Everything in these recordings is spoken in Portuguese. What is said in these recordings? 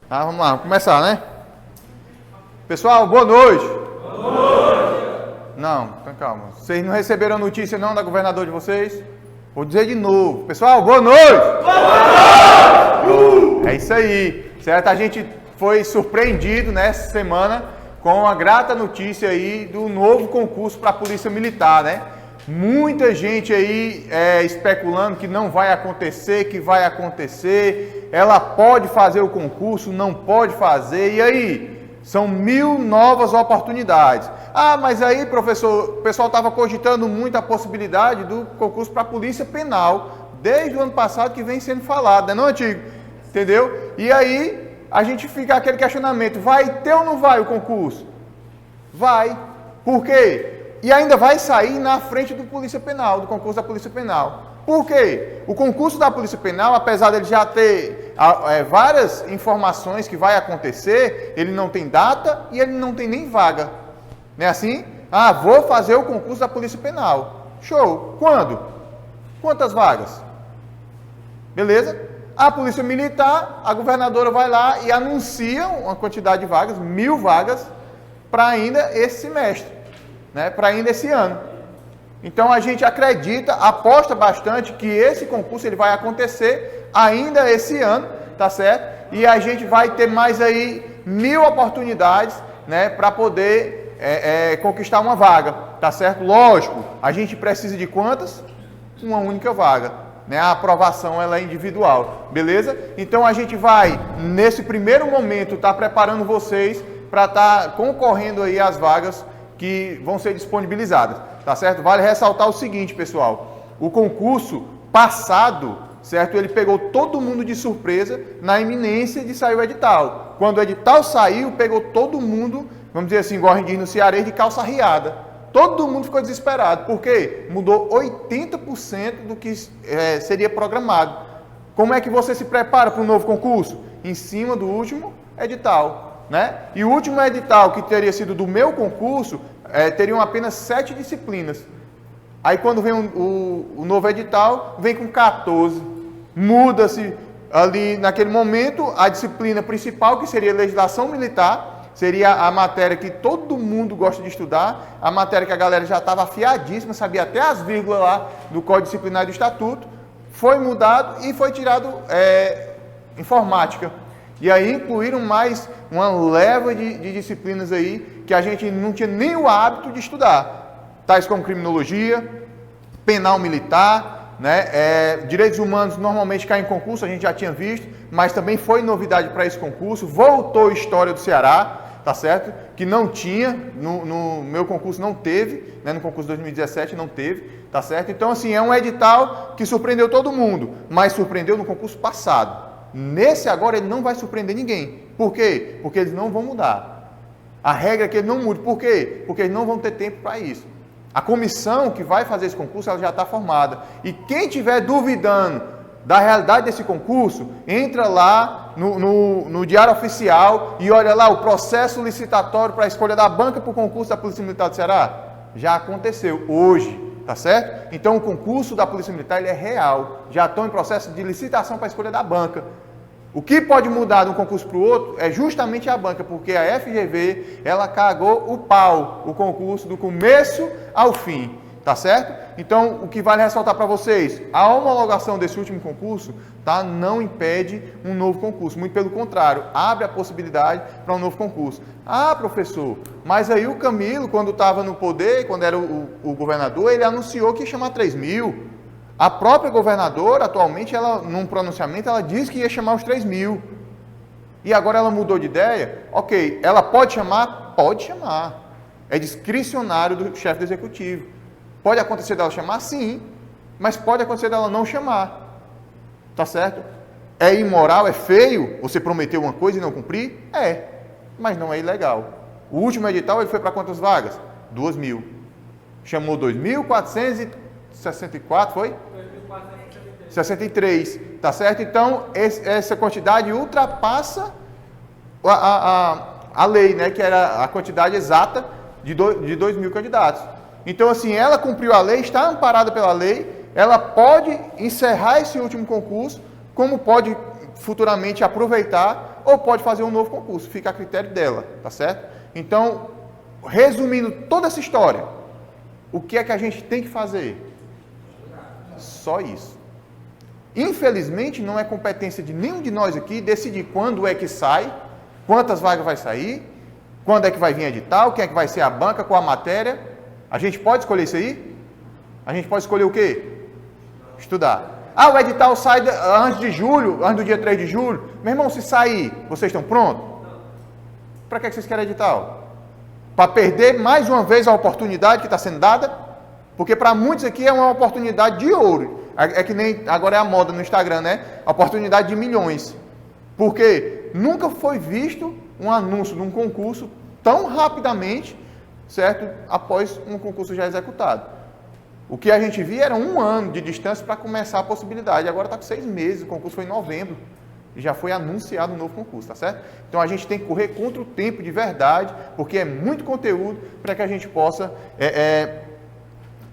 Tá, vamos lá, vamos começar, né? Pessoal, boa noite. Boa noite. Não, então calma. Vocês não receberam a notícia não da governadora de vocês? Vou dizer de novo. Pessoal, boa noite. Boa noite. É isso aí. Certo? A gente foi surpreendido nessa semana com a grata notícia aí do novo concurso para a Polícia Militar, né? Muita gente aí especulando que não vai acontecer, que vai acontecer. Ela pode fazer o concurso, não pode fazer. E aí? São 1000 novas oportunidades. Ah, mas aí, professor, o pessoal estava cogitando muito a possibilidade do concurso para a Polícia Penal. Desde o ano passado que vem sendo falado, né? Não, Antigo? Entendeu? E aí, a gente fica aquele questionamento. Vai ter ou não vai o concurso? Vai. Por quê? E ainda vai sair na frente do Polícia Penal, do concurso da Polícia Penal. Por quê? O concurso da Polícia Penal, apesar dele já ter várias informações que vai acontecer, ele não tem data e ele não tem nem vaga. Não é assim? Ah, vou fazer o concurso da Polícia Penal. Show. Quando? Quantas vagas? Beleza? A Polícia Militar, a governadora vai lá e anuncia uma quantidade de vagas, 1000 vagas, para ainda esse semestre. Né, para ainda esse ano. Então a gente acredita, aposta bastante que esse concurso ele vai acontecer ainda esse ano, tá certo? E a gente vai ter mais aí 1000 oportunidades, né, para poder conquistar uma vaga, tá certo? Lógico, a gente precisa de quantas? Uma única vaga, né? A aprovação ela é individual, beleza? Então a gente vai nesse primeiro momento estar preparando vocês para estar concorrendo aí às vagas que vão ser disponibilizadas, tá certo? Vale ressaltar o seguinte, pessoal, o concurso passado, certo? Ele pegou todo mundo de surpresa na iminência de sair o edital. Quando o edital saiu, pegou todo mundo, vamos dizer assim, igual a gente diz no Ceará, de calça riada. Todo mundo ficou desesperado, porque mudou 80% do que seria programado. Como é que você se prepara para um novo concurso? Em cima do último edital. Né? E o último edital, que teria sido do meu concurso, teriam apenas 7 disciplinas. Aí quando vem o novo edital, vem com 14. Muda-se ali naquele momento a disciplina principal, que seria legislação militar, seria a matéria que todo mundo gosta de estudar, a matéria que a galera já estava afiadíssima, sabia até as vírgulas lá do Código Disciplinar do Estatuto, foi mudado e foi tirado informática. E aí incluíram mais uma leva de disciplinas aí que a gente não tinha nem o hábito de estudar. Tais como criminologia, penal militar, né? Direitos humanos normalmente caem em concurso, a gente já tinha visto, mas também foi novidade para esse concurso. Voltou História do Ceará, tá certo? Que não tinha, no meu concurso não teve, né? No concurso 2017 não teve, tá certo? Então assim, é um edital que surpreendeu todo mundo, mas surpreendeu no concurso passado. Nesse agora ele não vai surpreender ninguém. Por quê? Porque eles não vão mudar. A regra é que ele não mude. Por quê? Porque eles não vão ter tempo para isso. A comissão que vai fazer esse concurso ela já está formada. E quem estiver duvidando da realidade desse concurso, entra lá no Diário Oficial e olha lá o processo licitatório para a escolha da banca para o concurso da Polícia Militar do Ceará. Já aconteceu hoje. Tá certo? Então o concurso da Polícia Militar ele é real. Já estão em processo de licitação para a escolha da banca. O que pode mudar de um concurso para o outro é justamente a banca, porque a FGV ela cagou o pau, o concurso do começo ao fim. Tá certo? Então o que vale ressaltar para vocês, a homologação desse último concurso não impede um novo concurso. Muito pelo contrário, abre a possibilidade para um novo concurso. Ah, professor, mas aí o Camilo, quando estava no poder, quando era o governador, ele anunciou que ia chamar 3.000. A própria governadora, atualmente, ela, num pronunciamento, ela disse que ia chamar os 3.000. E agora ela mudou de ideia? Ok, ela pode chamar? Pode chamar. É discricionário do chefe do executivo. Pode acontecer dela chamar? Sim. Mas pode acontecer dela não chamar. Tá certo? É imoral, é feio você prometer uma coisa e não cumprir? É. Mas não é ilegal. O último edital ele foi para quantas vagas? 2.000. Chamou 2.464, foi? 2.463. Tá certo? Então, essa quantidade ultrapassa a lei, né? Que era a quantidade exata de 2.000 candidatos. Então, assim, ela cumpriu a lei, está amparada pela lei, ela pode encerrar esse último concurso, como pode futuramente aproveitar ou pode fazer um novo concurso, fica a critério dela, tá certo? Então, resumindo toda essa história, o que é que a gente tem que fazer? Só isso. Infelizmente, não é competência de nenhum de nós aqui decidir quando é que sai, quantas vagas vai sair, quando é que vai vir edital, quem é que vai ser a banca, qual a matéria. A gente pode escolher isso aí? A gente pode escolher o quê? Estudar. Ah, o edital sai antes de julho, antes do dia 3 de julho. Meu irmão, se sair, vocês estão prontos? Para que vocês querem edital? Para perder mais uma vez a oportunidade que está sendo dada? Porque para muitos aqui é uma oportunidade de ouro. É que nem agora é a moda no Instagram, né? A oportunidade de milhões. Porque nunca foi visto um anúncio de um concurso tão rapidamente, certo? Após um concurso já executado. O que a gente via era 1 ano de distância para começar a possibilidade. Agora está com 6 meses, o concurso foi em novembro. E já foi anunciado um novo concurso, tá certo? Então a gente tem que correr contra o tempo de verdade, porque é muito conteúdo para que a gente possa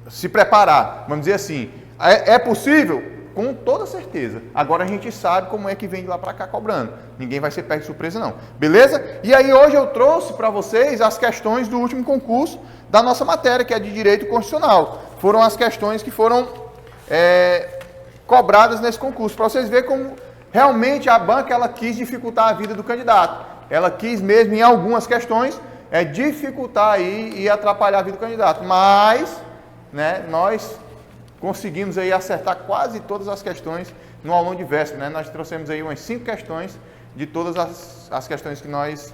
se preparar. Vamos dizer assim, é possível? Com toda certeza. Agora a gente sabe como é que vem de lá para cá cobrando. Ninguém vai ser pego de surpresa não. Beleza? E aí hoje eu trouxe para vocês as questões do último concurso da nossa matéria, que é de Direito Constitucional. Foram as questões que foram cobradas nesse concurso, para vocês verem como realmente a banca ela quis dificultar a vida do candidato. Ela quis mesmo, em algumas questões, dificultar aí e atrapalhar a vida do candidato. Mas, né, nós conseguimos aí acertar quase todas as questões no aulão diverso, né? Nós trouxemos aí umas 5 questões de todas as questões que nós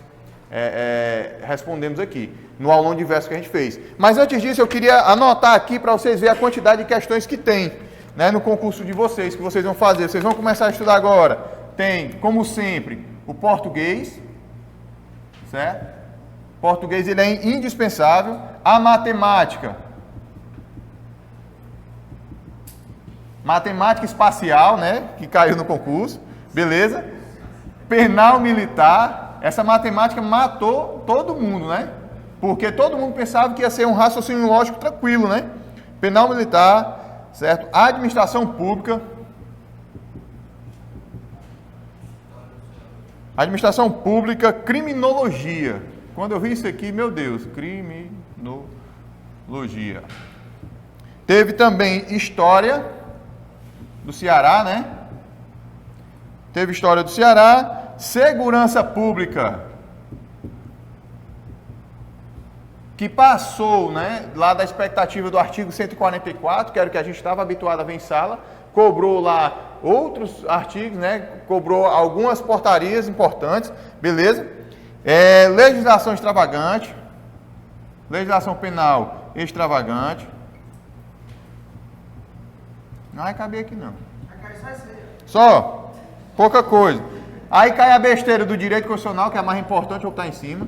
respondemos aqui, no aulão diverso que a gente fez. Mas antes disso, eu queria anotar aqui para vocês verem a quantidade de questões que tem, né, no concurso de vocês, que vocês vão fazer. Vocês vão começar a estudar agora. Tem, como sempre, o português, certo? Português ele é indispensável. A matemática. Matemática espacial, né? Que caiu no concurso. Beleza? Penal militar. Essa matemática matou todo mundo, né? Porque todo mundo pensava que ia ser um raciocínio lógico tranquilo, né? Penal militar, certo? Administração pública. Administração pública, criminologia. Quando eu vi isso aqui, meu Deus, criminologia. Teve também história do Ceará, né? Teve história do Ceará. Segurança pública, que passou, né, lá da expectativa do artigo 144, que era o que a gente estava habituado a ver em sala, cobrou lá outros artigos, né, cobrou algumas portarias importantes, beleza? Legislação extravagante, legislação penal extravagante. Não vai caber aqui não. Só, pouca coisa. Aí cai a besteira do direito constitucional, que é a mais importante, é o que está em cima.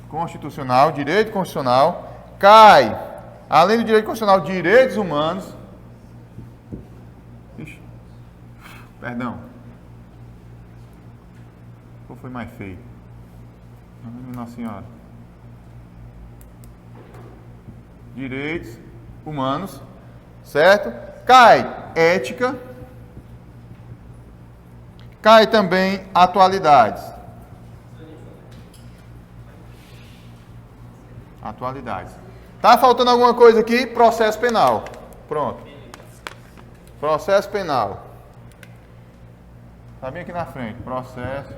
Constitucional, direito constitucional. Cai, além do direito constitucional, direitos humanos. Ixi, perdão. Qual foi mais feio? Nossa Senhora. Direitos humanos, certo? Cai ética, cai também atualidades. Atualidades. Tá faltando alguma coisa aqui? Processo penal. Pronto. Processo penal. Tá bem aqui na frente. Processo.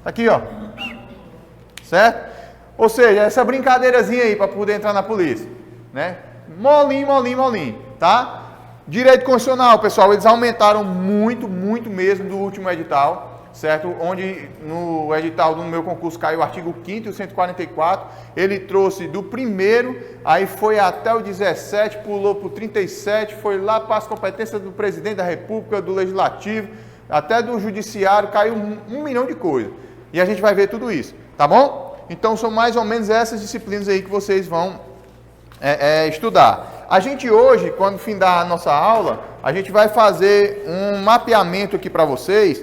Aqui, ó. Certo? Ou seja, essa brincadeirazinha aí para poder entrar na polícia, né? Molinho, molinho, molinho, tá? Direito constitucional, pessoal, eles aumentaram muito, muito mesmo do último edital, certo? Onde no edital do meu concurso caiu o artigo 5º e o 144, ele trouxe do primeiro, aí foi até o 17, pulou para o 37, foi lá para as competências do presidente da República, do Legislativo, até do Judiciário, caiu um milhão de coisas. E a gente vai ver tudo isso, tá bom? Então, são mais ou menos essas disciplinas aí que vocês vão estudar. A gente hoje, quando findar a nossa aula, a gente vai fazer um mapeamento aqui para vocês,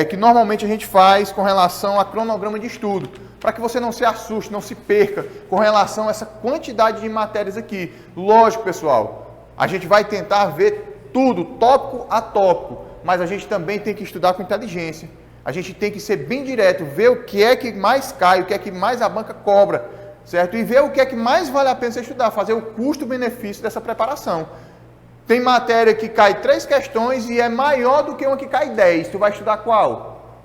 que normalmente a gente faz com relação a cronograma de estudo, para que você não se assuste, não se perca com relação a essa quantidade de matérias aqui. Lógico, pessoal, a gente vai tentar ver tudo, tópico a tópico, mas a gente também tem que estudar com inteligência. A gente tem que ser bem direto, ver o que é que mais cai, o que é que mais a banca cobra, certo? E ver o que é que mais vale a pena você estudar, fazer o custo-benefício dessa preparação. Tem matéria que cai 3 questões e é maior do que uma que cai 10. Tu vai estudar qual?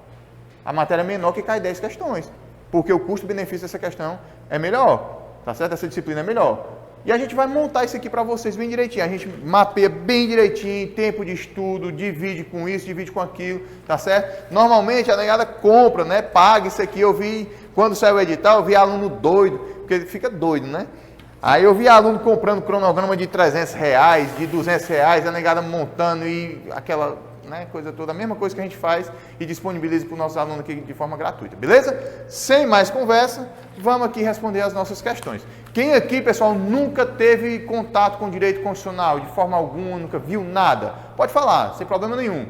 A matéria menor que cai 10 questões. Porque o custo-benefício dessa questão é melhor. Tá certo? Essa disciplina é melhor. E a gente vai montar isso aqui para vocês bem direitinho. A gente mapeia bem direitinho, tempo de estudo, divide com isso, divide com aquilo. Tá certo? Normalmente a negada compra, né? Paga isso aqui. Eu vi, quando saiu o edital, eu vi aluno doido. Porque ele fica doido, né? Aí eu vi aluno comprando cronograma de R$300, de R$200, a negada montando e aquela, né, coisa toda, a mesma coisa que a gente faz e disponibiliza para os nossos alunos aqui de forma gratuita, beleza? Sem mais conversa, vamos aqui responder as nossas questões. Quem aqui, pessoal, nunca teve contato com direito constitucional de forma alguma, nunca viu nada? Pode falar, sem problema nenhum.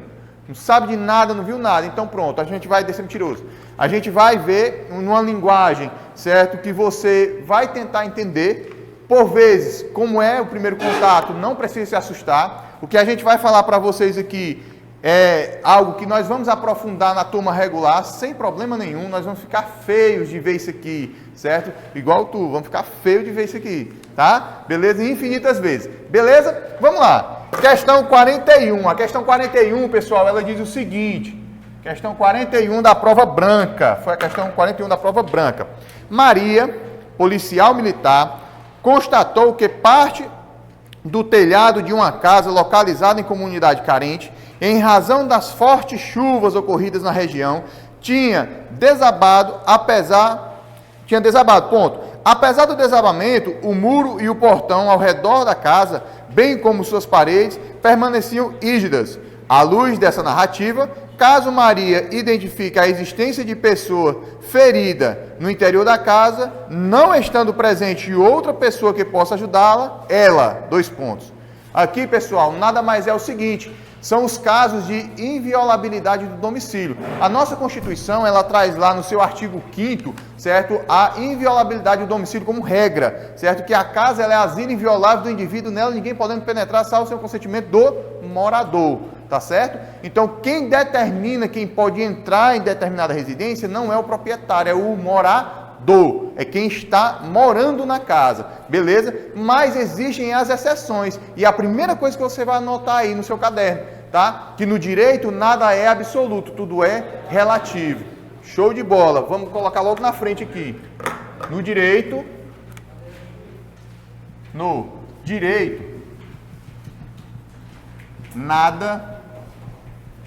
Não sabe de nada, não viu nada, então pronto, a gente vai descer mentiroso. A gente vai ver numa linguagem, certo, que você vai tentar entender. Por vezes, como é o primeiro contato, não precisa se assustar. O que a gente vai falar para vocês aqui é algo que nós vamos aprofundar na turma regular, sem problema nenhum. Nós vamos ficar feios de ver isso aqui, certo? Igual tu, vamos ficar feio de ver isso aqui, tá? Beleza? Infinitas vezes. Beleza? Vamos lá. Questão 41. A questão 41, pessoal, ela diz o seguinte. Questão 41 da prova branca. Foi a questão 41 da prova branca. Maria, policial militar, constatou que parte do telhado de uma casa localizada em comunidade carente, em razão das fortes chuvas ocorridas na região, tinha desabado, ponto. Apesar do desabamento, o muro e o portão ao redor da casa, bem como suas paredes, permaneciam rígidas. À luz dessa narrativa, caso Maria identifique a existência de pessoa ferida no interior da casa, não estando presente outra pessoa que possa ajudá-la, ela, 2 pontos. Aqui, pessoal, nada mais é o seguinte, são os casos de inviolabilidade do domicílio. A nossa Constituição, ela traz lá no seu artigo 5º, certo? A inviolabilidade do domicílio como regra, certo? Que a casa ela é asilo inviolável do indivíduo, nela ninguém podendo penetrar, salvo o seu consentimento do morador. Tá certo? Então, quem determina quem pode entrar em determinada residência não é o proprietário, é o morador. É quem está morando na casa. Beleza? Mas existem as exceções. E a primeira coisa que você vai anotar aí no seu caderno, tá? Que no direito nada é absoluto, tudo é relativo. Show de bola. Vamos colocar logo na frente aqui. No direito, nada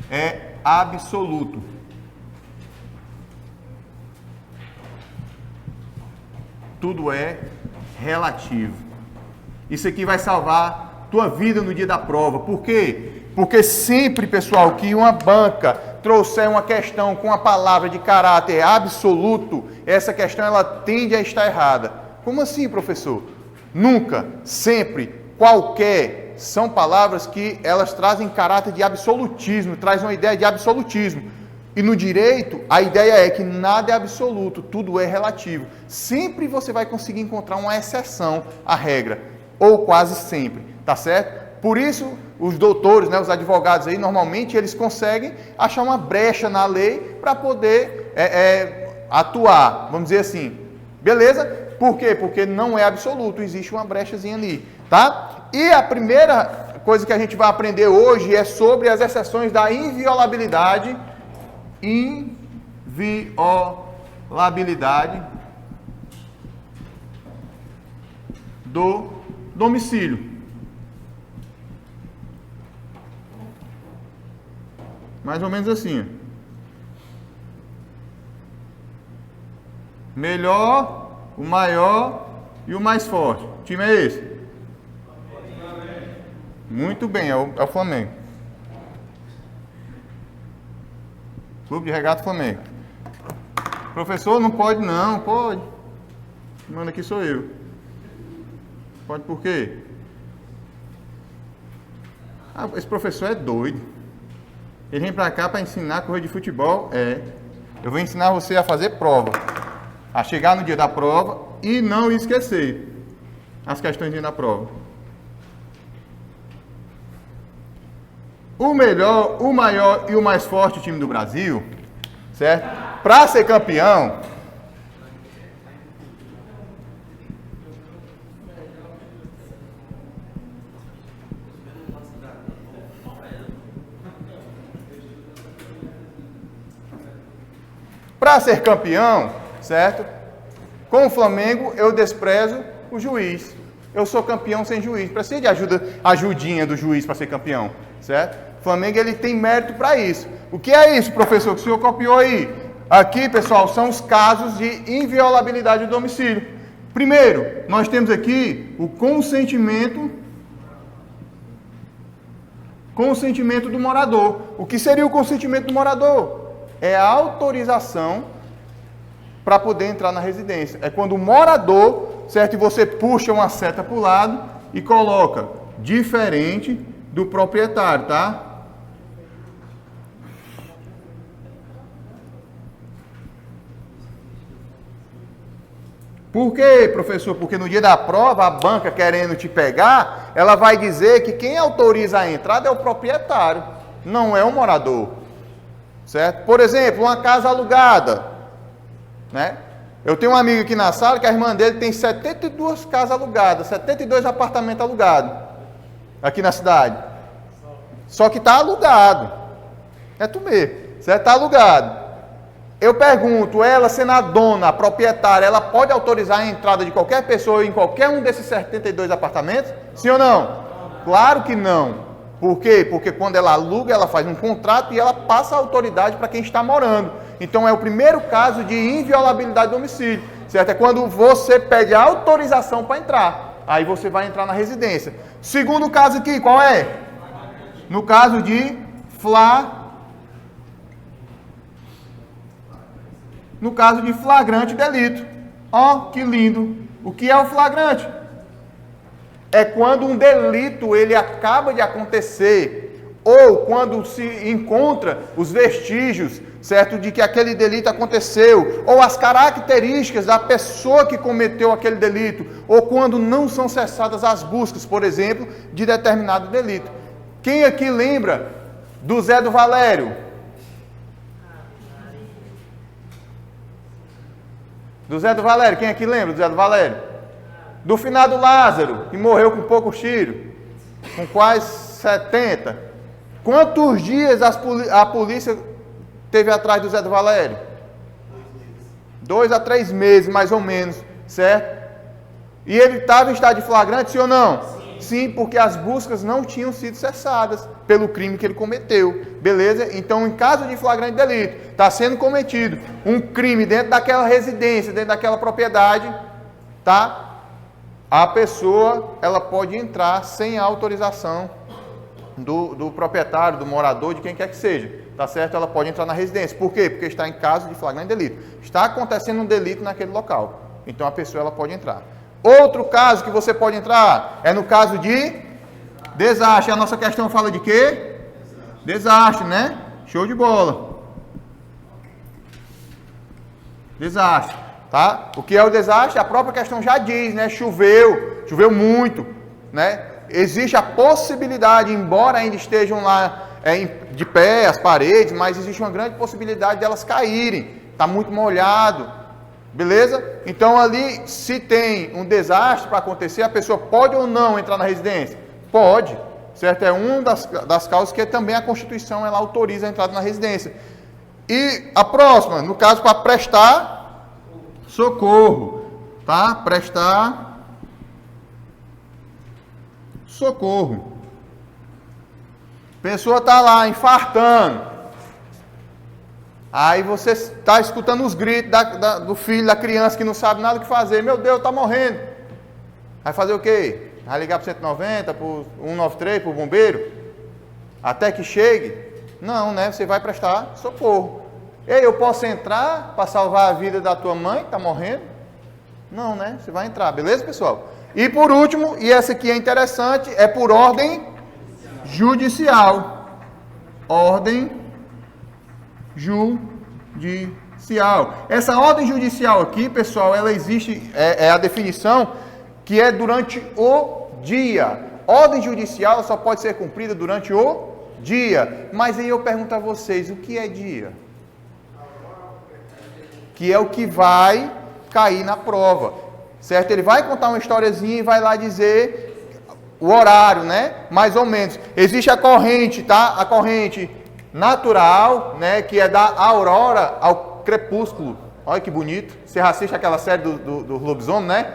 é absoluto. Tudo é relativo. Isso aqui vai salvar tua vida no dia da prova. Por quê? Porque sempre, pessoal, que uma banca trouxer uma questão com a palavra de caráter absoluto, essa questão ela tende a estar errada. Como assim, professor? Nunca, sempre, qualquer são palavras que elas trazem caráter de absolutismo, trazem uma ideia de absolutismo. E no direito, a ideia é que nada é absoluto, tudo é relativo. Sempre você vai conseguir encontrar uma exceção à regra, ou quase sempre, tá certo? Por isso, os doutores, né, os advogados aí, normalmente eles conseguem achar uma brecha na lei para poder atuar, vamos dizer assim. Beleza? Por quê? Porque não é absoluto, existe uma brechazinha ali, tá? E a primeira coisa que a gente vai aprender hoje é sobre as exceções da inviolabilidade do domicílio. Mais ou menos assim. Melhor, o maior e o mais forte. Que time é esse? Muito bem, é o Flamengo. Clube de Regata Flamengo. Professor, não pode não, pode. Manda aqui sou eu. Pode por quê? Ah, esse professor é doido. Ele vem pra cá para ensinar a correr de futebol. Eu vou ensinar você a fazer prova. A chegar no dia da prova e não esquecer as questões da prova. O melhor, o maior e o mais forte time do Brasil, certo? Para ser campeão, certo? Com o Flamengo eu desprezo o juiz. Eu sou campeão sem juiz. Precisa de ajudinha do juiz para ser campeão, certo? O Flamengo ele tem mérito para isso. O que é isso, professor, que o senhor copiou aí? Aqui, pessoal, são os casos de inviolabilidade do domicílio. Primeiro, nós temos aqui o consentimento do morador. O que seria o consentimento do morador? É a autorização para poder entrar na residência. É quando o morador, certo, e você puxa uma seta para o lado e coloca diferente do proprietário, tá? Por quê, professor? Porque no dia da prova, a banca querendo te pegar, ela vai dizer que quem autoriza a entrada é o proprietário, não é o morador. Certo? Por exemplo, uma casa alugada, né? Eu tenho um amigo aqui na sala que a irmã dele tem 72 casas alugadas, 72 apartamentos alugados aqui na cidade. Só que está alugado. É tu mesmo, certo? Está alugado. Eu pergunto, ela sendo a dona, a proprietária, ela pode autorizar a entrada de qualquer pessoa em qualquer um desses 72 apartamentos? Sim ou não? Claro que não. Por quê? Porque quando ela aluga, ela faz um contrato e ela passa a autoridade para quem está morando. Então é o primeiro caso de inviolabilidade do domicílio, certo? É quando você pede a autorização para entrar. Aí você vai entrar na residência. Segundo caso aqui, qual é? No caso de flagrante delito. Ó, que lindo. O que é o flagrante? É quando um delito ele acaba de acontecer ou quando se encontra os vestígios, certo, de que aquele delito aconteceu, ou as características da pessoa que cometeu aquele delito, ou quando não são cessadas as buscas, por exemplo, de determinado delito. Quem aqui lembra do Zé do Valério? Do Zé do Valério, quem aqui lembra do Zé do Valério? Do finado Lázaro, que morreu com poucos tiros, com quase 70. Quantos dias a polícia teve atrás do Zé do Valério? 2 a 3 meses, mais ou menos, certo? E ele estava em estado de flagrante, sim ou não? Sim, porque as buscas não tinham sido cessadas pelo crime que ele cometeu, beleza? Então, em caso de flagrante delito, está sendo cometido um crime dentro daquela residência, dentro daquela propriedade, tá? A pessoa, ela pode entrar sem a autorização do proprietário, do morador, de quem quer que seja, tá certo? Ela pode entrar na residência. Por quê? Porque está em caso de flagrante delito. Está acontecendo um delito naquele local. Então, a pessoa, ela pode entrar. Outro caso que você pode entrar é no caso de desastre. A nossa questão fala de quê? Desastre, né? Show de bola. Desastre. Tá? O que é o desastre? A própria questão já diz, né? Choveu muito, né? Existe a possibilidade, embora ainda estejam lá de pé as paredes, mas existe uma grande possibilidade delas caírem. Está muito molhado, beleza? Então ali, se tem um desastre para acontecer, a pessoa pode ou não entrar na residência? Pode, certo? É uma das causas que também a Constituição ela autoriza a entrada na residência. E a próxima, no caso para prestar socorro, tá? Prestar socorro. Pessoa tá lá infartando. Aí você está escutando os gritos do filho, da criança que não sabe nada o que fazer. Meu Deus, tá morrendo. Vai fazer o quê? Vai ligar para 190, para 193, para o bombeiro? Até que chegue? Não, né? Você vai prestar socorro. Ei, eu posso entrar para salvar a vida da tua mãe que está morrendo? Não, né? Você vai entrar, beleza, pessoal? E por último, e essa aqui é interessante, é por ordem judicial. Ordem judicial. judicial. Essa ordem judicial aqui, pessoal, ela existe, é a definição que é durante o dia. Ordem judicial só pode ser cumprida durante o dia. Mas aí eu pergunto a vocês, o que é dia? Que é o que vai cair na prova, certo? Ele vai contar uma historiazinha e vai lá dizer o horário, né? Mais ou menos. Existe a corrente, tá? A corrente natural, né? Que é da aurora ao crepúsculo. Olha que bonito. Você assiste aquela série do lobisomem, né?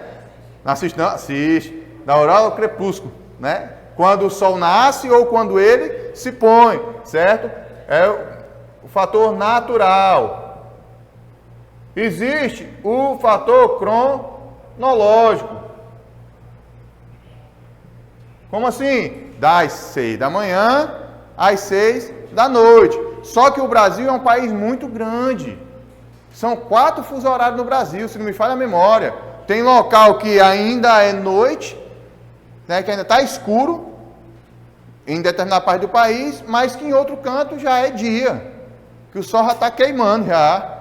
Não assiste não? Assiste. Da aurora ao crepúsculo, né? Quando o sol nasce ou quando ele se põe, certo? É o fator natural. Existe o fator cronológico. Como assim? Das 6 da manhã às 6 da noite. Só que o Brasil é um país muito grande. São 4 fusos horários no Brasil, se não me falha a memória. Tem local que ainda é noite, né, que ainda está escuro, em determinada parte do país, mas que em outro canto já é dia, que o sol já está queimando já.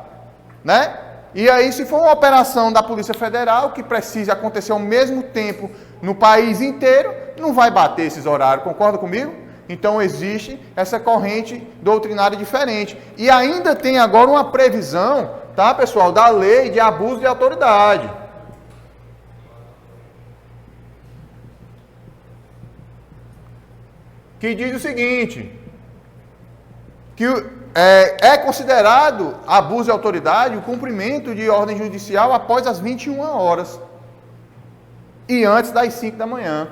Né? E aí, se for uma operação da Polícia Federal, que precisa acontecer ao mesmo tempo no país inteiro, não vai bater esses horários, concorda comigo? Então, existe essa corrente doutrinária diferente. E ainda tem agora uma previsão, tá, pessoal, da lei de abuso de autoridade. Que diz o seguinte, que é considerado abuso de autoridade o cumprimento de ordem judicial após as 21 horas e antes das 5 da manhã.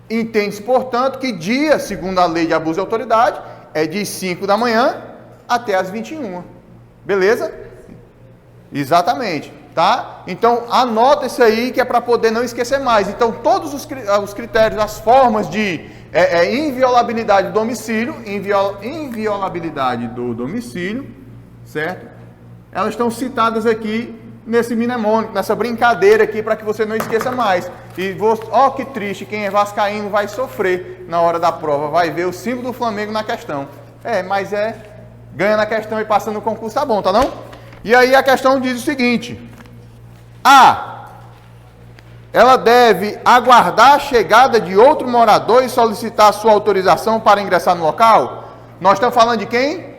Entende-se, portanto, que dia, segundo a lei de abuso de autoridade, é de 5 da manhã até as 21. Beleza? Exatamente. Tá? Então, anota isso aí que é para poder não esquecer mais. Então, todos os critérios, as formas de inviolabilidade do domicílio, inviolabilidade do domicílio, certo? Elas estão citadas aqui nesse mnemônico, nessa brincadeira aqui, para que você não esqueça mais. E, ó, que triste, quem é vascaíno vai sofrer na hora da prova, vai ver o símbolo do Flamengo na questão. Mas ganha na questão e passa no concurso, tá bom, tá não? E aí a questão diz o seguinte: ela deve aguardar a chegada de outro morador e solicitar sua autorização para ingressar no local? Nós estamos falando de quem?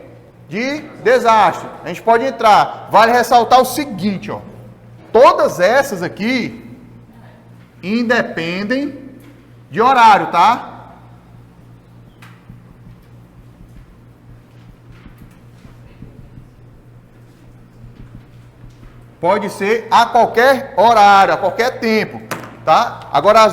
De desastre. A gente pode entrar. Vale ressaltar o seguinte, ó. Todas essas aqui independem de horário, tá? Pode ser a qualquer horário, a qualquer tempo, tá? Agora,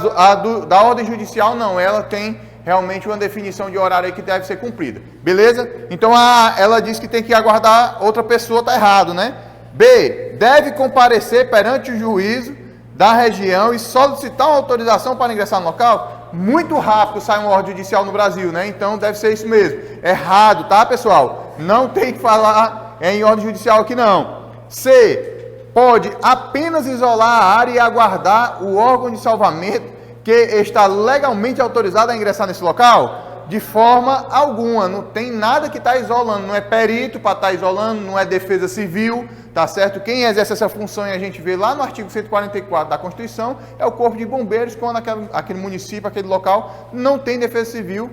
da ordem judicial, não. Ela tem realmente uma definição de horário aí que deve ser cumprida. Beleza? Então, ela diz que tem que aguardar outra pessoa, tá errado, né? B. Deve comparecer perante o juízo da região e solicitar uma autorização para ingressar no local. Muito rápido sai uma ordem judicial no Brasil, né? Então, deve ser isso mesmo. Errado, tá, pessoal? Não tem que falar em ordem judicial aqui, não. C. Pode apenas isolar a área e aguardar o órgão de salvamento que está legalmente autorizado a ingressar nesse local? De forma alguma, não tem nada que está isolando, não é perito para estar isolando, não é defesa civil, tá certo? Quem exerce essa função, e a gente vê lá no artigo 144 da Constituição, é o Corpo de Bombeiros, quando aquele município, aquele local, não tem defesa civil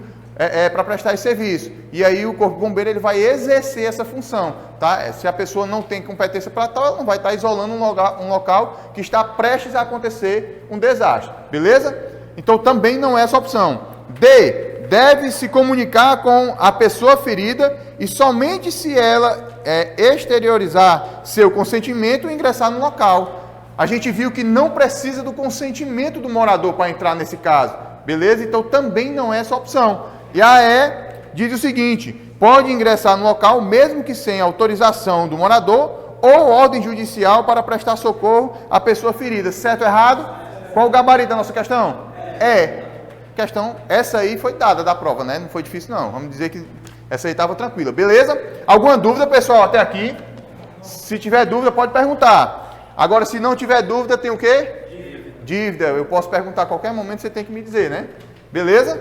para prestar esse serviço. E aí o Corpo de Bombeiro ele vai exercer essa função, tá? Se a pessoa não tem competência para tal, ela não vai estar isolando um local que está prestes a acontecer um desastre, beleza? Então também não é essa opção. D. Deve se comunicar com a pessoa ferida e somente se ela exteriorizar seu consentimento ingressar no local. A gente viu que não precisa do consentimento do morador para entrar nesse caso, beleza? Então também não é essa opção. E a E diz o seguinte: pode ingressar no local mesmo que sem autorização do morador ou ordem judicial para prestar socorro à pessoa ferida. Certo ou errado? Qual o gabarito da nossa questão? Questão, essa aí foi dada da prova, né? Não foi difícil não. Vamos dizer que essa aí estava tranquila. Beleza? Alguma dúvida, pessoal, até aqui? Se tiver dúvida, pode perguntar. Agora, se não tiver dúvida, tem o quê? Dívida. Eu posso perguntar a qualquer momento, você tem que me dizer, né? Beleza?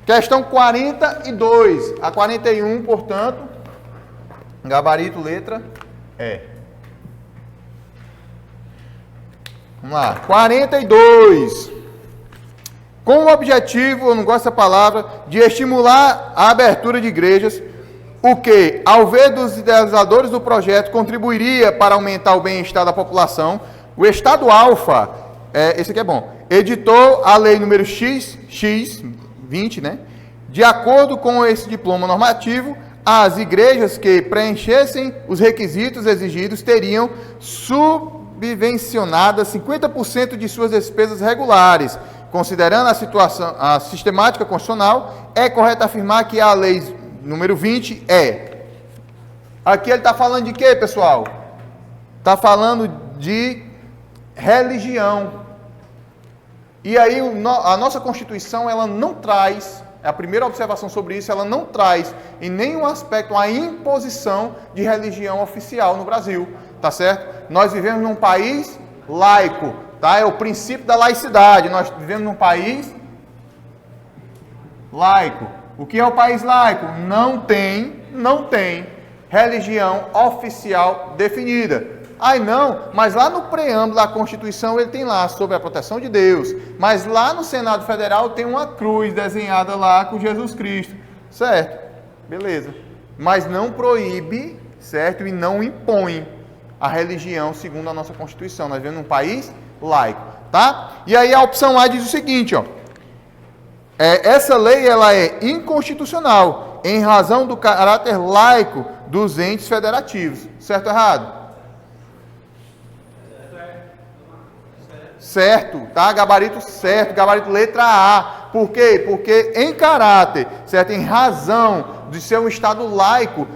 Questão 42. A 41, portanto, gabarito, letra Vamos lá. 42. Com o objetivo, eu não gosto dessa palavra, de estimular a abertura de igrejas, o que, ao ver dos idealizadores do projeto, contribuiria para aumentar o bem-estar da população, o Estado Alfa, esse aqui é bom, editou a lei número X20, né? De acordo com esse diploma normativo, as igrejas que preenchessem os requisitos exigidos teriam subvencionadas 50% de suas despesas regulares. Considerando a situação, a sistemática constitucional, é correto afirmar que a lei número 20 é. Aqui ele está falando de quê, pessoal? Está falando de religião. E aí a nossa Constituição, ela não traz, a primeira observação sobre isso, ela não traz em nenhum aspecto a imposição de religião oficial no Brasil, tá certo? Nós vivemos num país laico, tá? É o princípio da laicidade. Nós vivemos num país laico. O que é o país laico? Não tem religião oficial definida. Ai não, mas lá no preâmbulo da Constituição ele tem lá sobre a proteção de Deus, mas lá no Senado Federal tem uma cruz desenhada lá com Jesus Cristo, certo? Beleza. Mas não proíbe, certo? E não impõe a religião segundo a nossa Constituição. Nós vivemos num país laico, tá? E aí a opção A diz o seguinte, ó. Essa lei ela é inconstitucional em razão do caráter laico dos entes federativos. Certo ou errado? Certo, tá? Gabarito certo, gabarito letra A. Por quê? Porque em caráter, certo? Em razão de ser um Estado laico,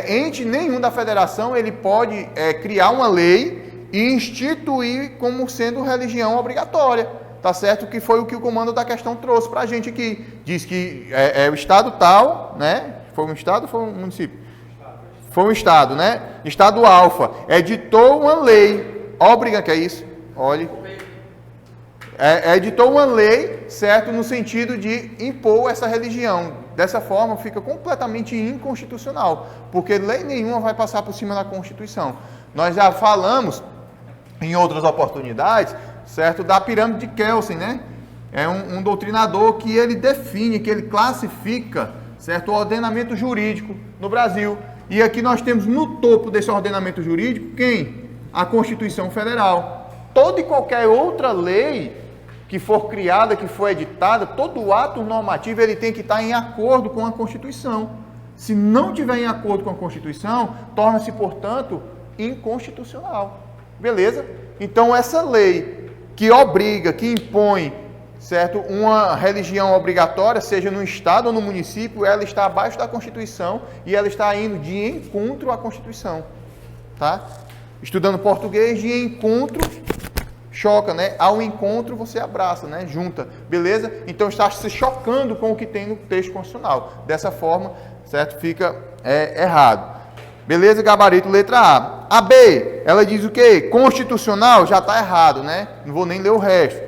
ente nenhum da federação ele pode criar uma lei e instituir como sendo religião obrigatória, tá certo? Que foi o que o comando da questão trouxe para a gente aqui. Diz que o Estado tal, né? Foi um Estado ou foi um município? Foi um Estado, né? Estado Alfa editou uma lei, que é isso? Olhe. Editou uma lei, certo? No sentido de impor essa religião. Dessa forma, fica completamente inconstitucional, porque lei nenhuma vai passar por cima da Constituição. Nós já falamos, em outras oportunidades, certo? Da pirâmide de Kelsen, né? É um doutrinador que ele define, que ele classifica, certo? O ordenamento jurídico no Brasil. E aqui nós temos no topo desse ordenamento jurídico, quem? A Constituição Federal. Toda e qualquer outra lei que for criada, que for editada, todo ato normativo ele tem que estar em acordo com a Constituição. Se não tiver em acordo com a Constituição, torna-se, portanto, inconstitucional. Beleza? Então, essa lei que obriga, que impõe, certo, uma religião obrigatória, seja no Estado ou no município, ela está abaixo da Constituição e ela está indo de encontro à Constituição. Tá? Estudando português, de encontro, choca, né? Ao encontro você abraça, né? Junta, beleza? Então está se chocando com o que tem no texto constitucional. Dessa forma, certo? Fica errado. Beleza? Gabarito, letra A. A B, ela diz o quê? Constitucional, já está errado, né? Não vou nem ler o resto.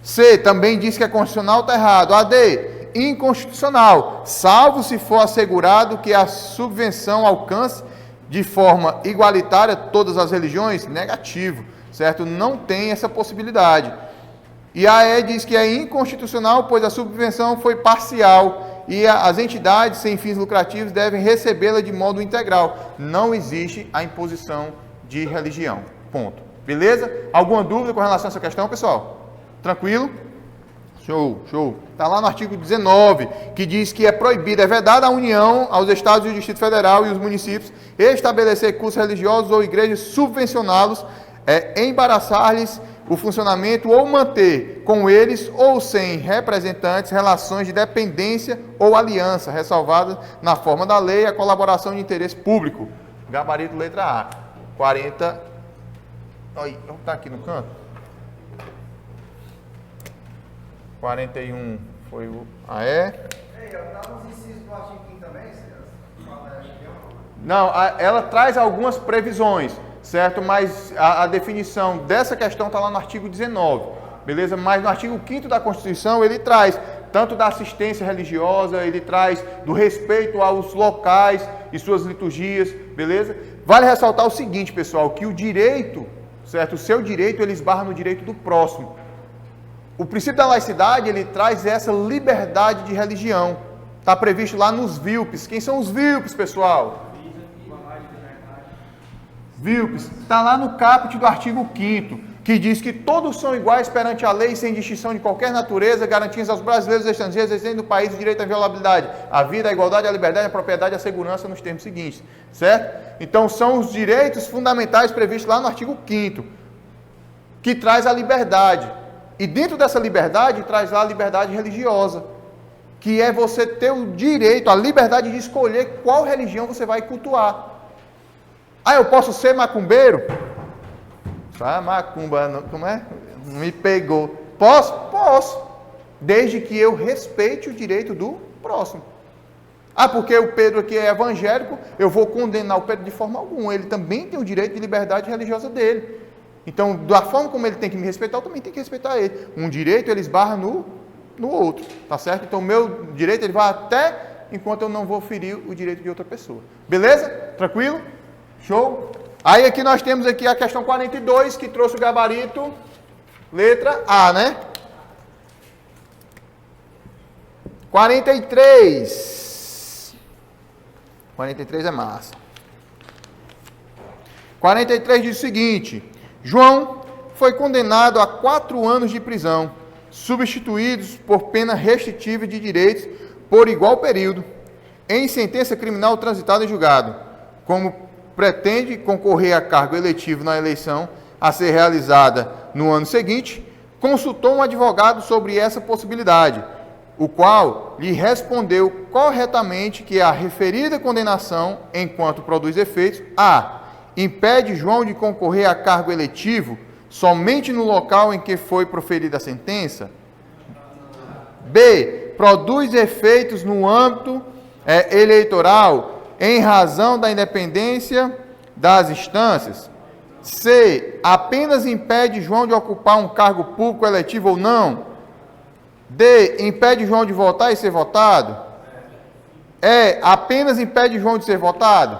C, também diz que é constitucional, está errado. A D, inconstitucional, salvo se for assegurado que a subvenção alcance de forma igualitária todas as religiões, negativo, certo? Não tem essa possibilidade. E a E diz que é inconstitucional, pois a subvenção foi parcial e as entidades sem fins lucrativos devem recebê-la de modo integral. Não existe a imposição de religião. Ponto. Beleza? Alguma dúvida com relação a essa questão, pessoal? Tranquilo? Show, show. Está lá no artigo 19, que diz que é proibido, é vedada a União, aos Estados e o Distrito Federal e os municípios estabelecer cursos religiosos ou igrejas, subvencioná-los, embaraçar-lhes o funcionamento ou manter com eles ou sem representantes relações de dependência ou aliança, ressalvada na forma da lei a colaboração de interesse público. Gabarito letra A. 40. Oi, está aqui no canto. 41 foi o AE. Não, ela traz algumas previsões, certo? Mas a definição dessa questão está lá no artigo 19, beleza? Mas no artigo 5º da Constituição ele traz tanto da assistência religiosa, ele traz do respeito aos locais e suas liturgias, beleza? Vale ressaltar o seguinte, pessoal, que o direito, certo? O seu direito, ele esbarra no direito do próximo. O princípio da laicidade, ele traz essa liberdade de religião. Está previsto lá nos VILPs. Quem são os VILPs, pessoal? VILPs. Está lá no caput do artigo 5º, que diz que todos são iguais perante a lei, sem distinção de qualquer natureza, garantindo aos brasileiros e estrangeiros residentes do país o direito à inviolabilidade, à vida, à igualdade, à liberdade, à propriedade e à segurança nos termos seguintes. Certo? Então, são os direitos fundamentais previstos lá no artigo 5º, que traz a liberdade. E dentro dessa liberdade, traz lá a liberdade religiosa, que é você ter o direito, a liberdade de escolher qual religião você vai cultuar. Ah, eu posso ser macumbeiro? Ah, macumba, não, como é? Não me pegou. Posso? Posso. Desde que eu respeite o direito do próximo. Ah, porque o Pedro aqui é evangélico, eu vou condenar o Pedro de forma alguma. Ele também tem o direito de liberdade religiosa dele. Então, da forma como ele tem que me respeitar, eu também tenho que respeitar ele. Um direito, ele esbarra no outro, tá certo? Então, o meu direito, ele vai até enquanto eu não vou ferir o direito de outra pessoa. Beleza? Tranquilo? Show? Aí aqui nós temos aqui a questão 42, que trouxe o gabarito, letra A, né? 43. 43 é massa. 43 diz o seguinte: João foi condenado a 4 anos de prisão, substituídos por pena restritiva de direitos por igual período, em sentença criminal transitada em julgado. Como pretende concorrer a cargo eletivo na eleição a ser realizada no ano seguinte, consultou um advogado sobre essa possibilidade, o qual lhe respondeu corretamente que a referida condenação, enquanto produz efeitos, a. impede João de concorrer a cargo eletivo somente no local em que foi proferida a sentença. B. Produz efeitos no âmbito eleitoral em razão da independência das instâncias. C. Apenas impede João de ocupar um cargo público eletivo ou não. D. Impede João de votar e ser votado. E. Apenas impede João de ser votado.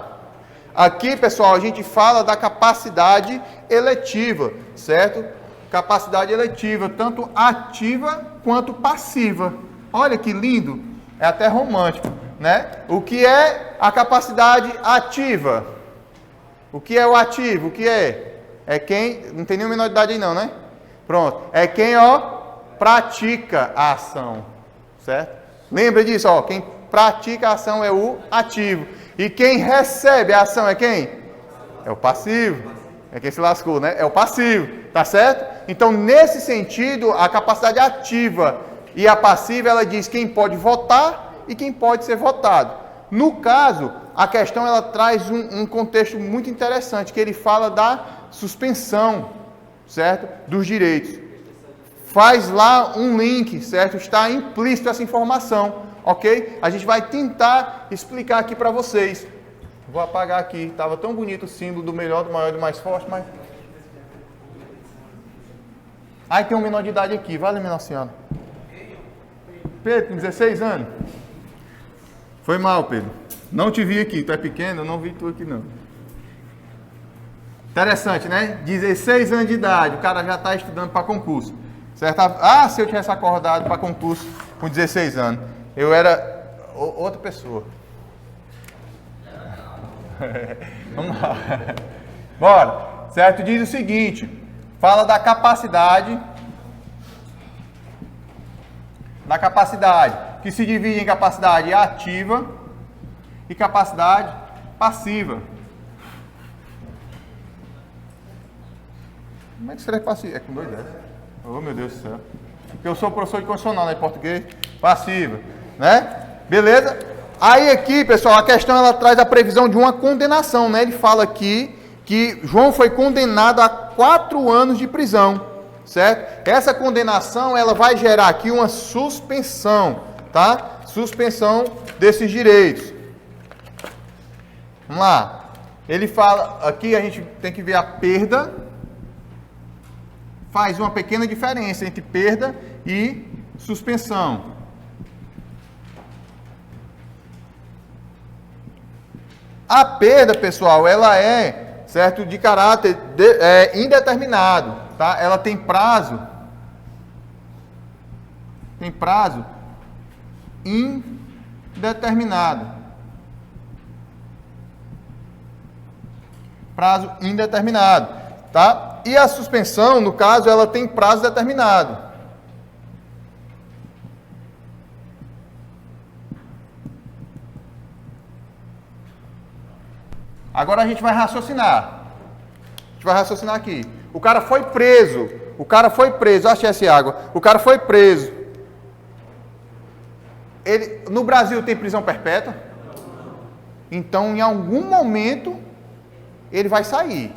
Aqui, pessoal, a gente fala da capacidade eletiva, certo? Capacidade eletiva, tanto ativa quanto passiva. Olha que lindo, é até romântico, né? O que é a capacidade ativa? O que é o ativo? O que é? É quem, não tem nenhuma menor de idade aí não, né? Pronto, é quem, pratica a ação, certo? Lembra disso, quem pratica a ação é o ativo. E quem recebe a ação é quem? É o passivo. É quem se lascou, né? É o passivo, tá certo? Então, nesse sentido, a capacidade ativa e a passiva, ela diz quem pode votar e quem pode ser votado. No caso, a questão, ela traz um contexto muito interessante, que ele fala da suspensão, certo? Dos direitos. Faz lá um link, certo? Está implícito essa informação, ok? A gente vai tentar explicar aqui para vocês. Vou apagar aqui, estava tão bonito o símbolo do melhor, do maior e do mais forte, mas... Aí tem um menor de idade aqui, vale, menor senhora? Pedro, com 16 anos? Foi mal, Pedro. Não te vi aqui, tu é pequeno, eu não vi tu aqui não. Interessante, né? 16 anos de idade, o cara já está estudando para concurso. Certo? Ah, se eu tivesse acordado para concurso com 16 anos, eu era outra pessoa. Vamos lá. Bora. Certo? Diz o seguinte, fala da capacidade, que se divide em capacidade ativa e capacidade passiva. Como é que escreve passiva? É com 2 S. Oh, meu Deus do céu. Porque eu sou professor de constitucional, né, em português, passiva, né? Beleza? Aí aqui, pessoal, a questão, ela traz a previsão de uma condenação, né? Ele fala aqui que João foi condenado a 4 anos de prisão, certo? Essa condenação, ela vai gerar aqui uma suspensão, tá? Suspensão desses direitos. Vamos lá. Ele fala, aqui a gente tem que ver a perda. Faz uma pequena diferença entre perda e suspensão. A perda, pessoal, ela é, certo, de caráter indeterminado, tá? Ela tem prazo indeterminado. Prazo indeterminado, tá? E a suspensão, no caso, ela tem prazo determinado. Agora a gente vai raciocinar. A gente vai raciocinar aqui. O cara foi preso. Achei essa água. O cara foi preso. No Brasil tem prisão perpétua? Então, em algum momento, ele vai sair.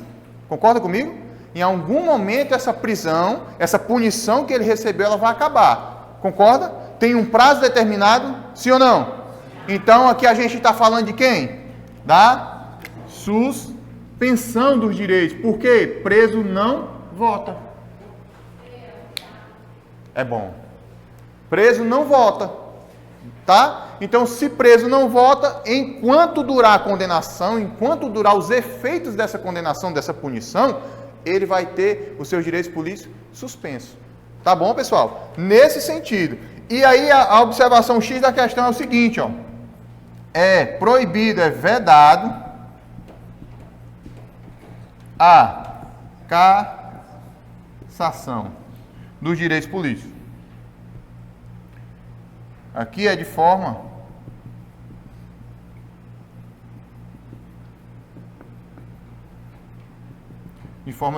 Concorda comigo? Em algum momento, essa prisão, essa punição que ele recebeu, ela vai acabar. Concorda? Tem um prazo determinado? Sim ou não? Então, aqui a gente está falando de quem? Da suspensão dos direitos. Por quê? Preso não vota. É bom. Preso não vota. Tá? Então, se preso não vota, enquanto durar a condenação, enquanto durar os efeitos dessa condenação, dessa punição, ele vai ter os seus direitos políticos suspensos. Tá bom, pessoal? Nesse sentido. E aí, a observação X da questão é o seguinte, ó. É proibido, é vedado a cassação dos direitos políticos. Aqui é de forma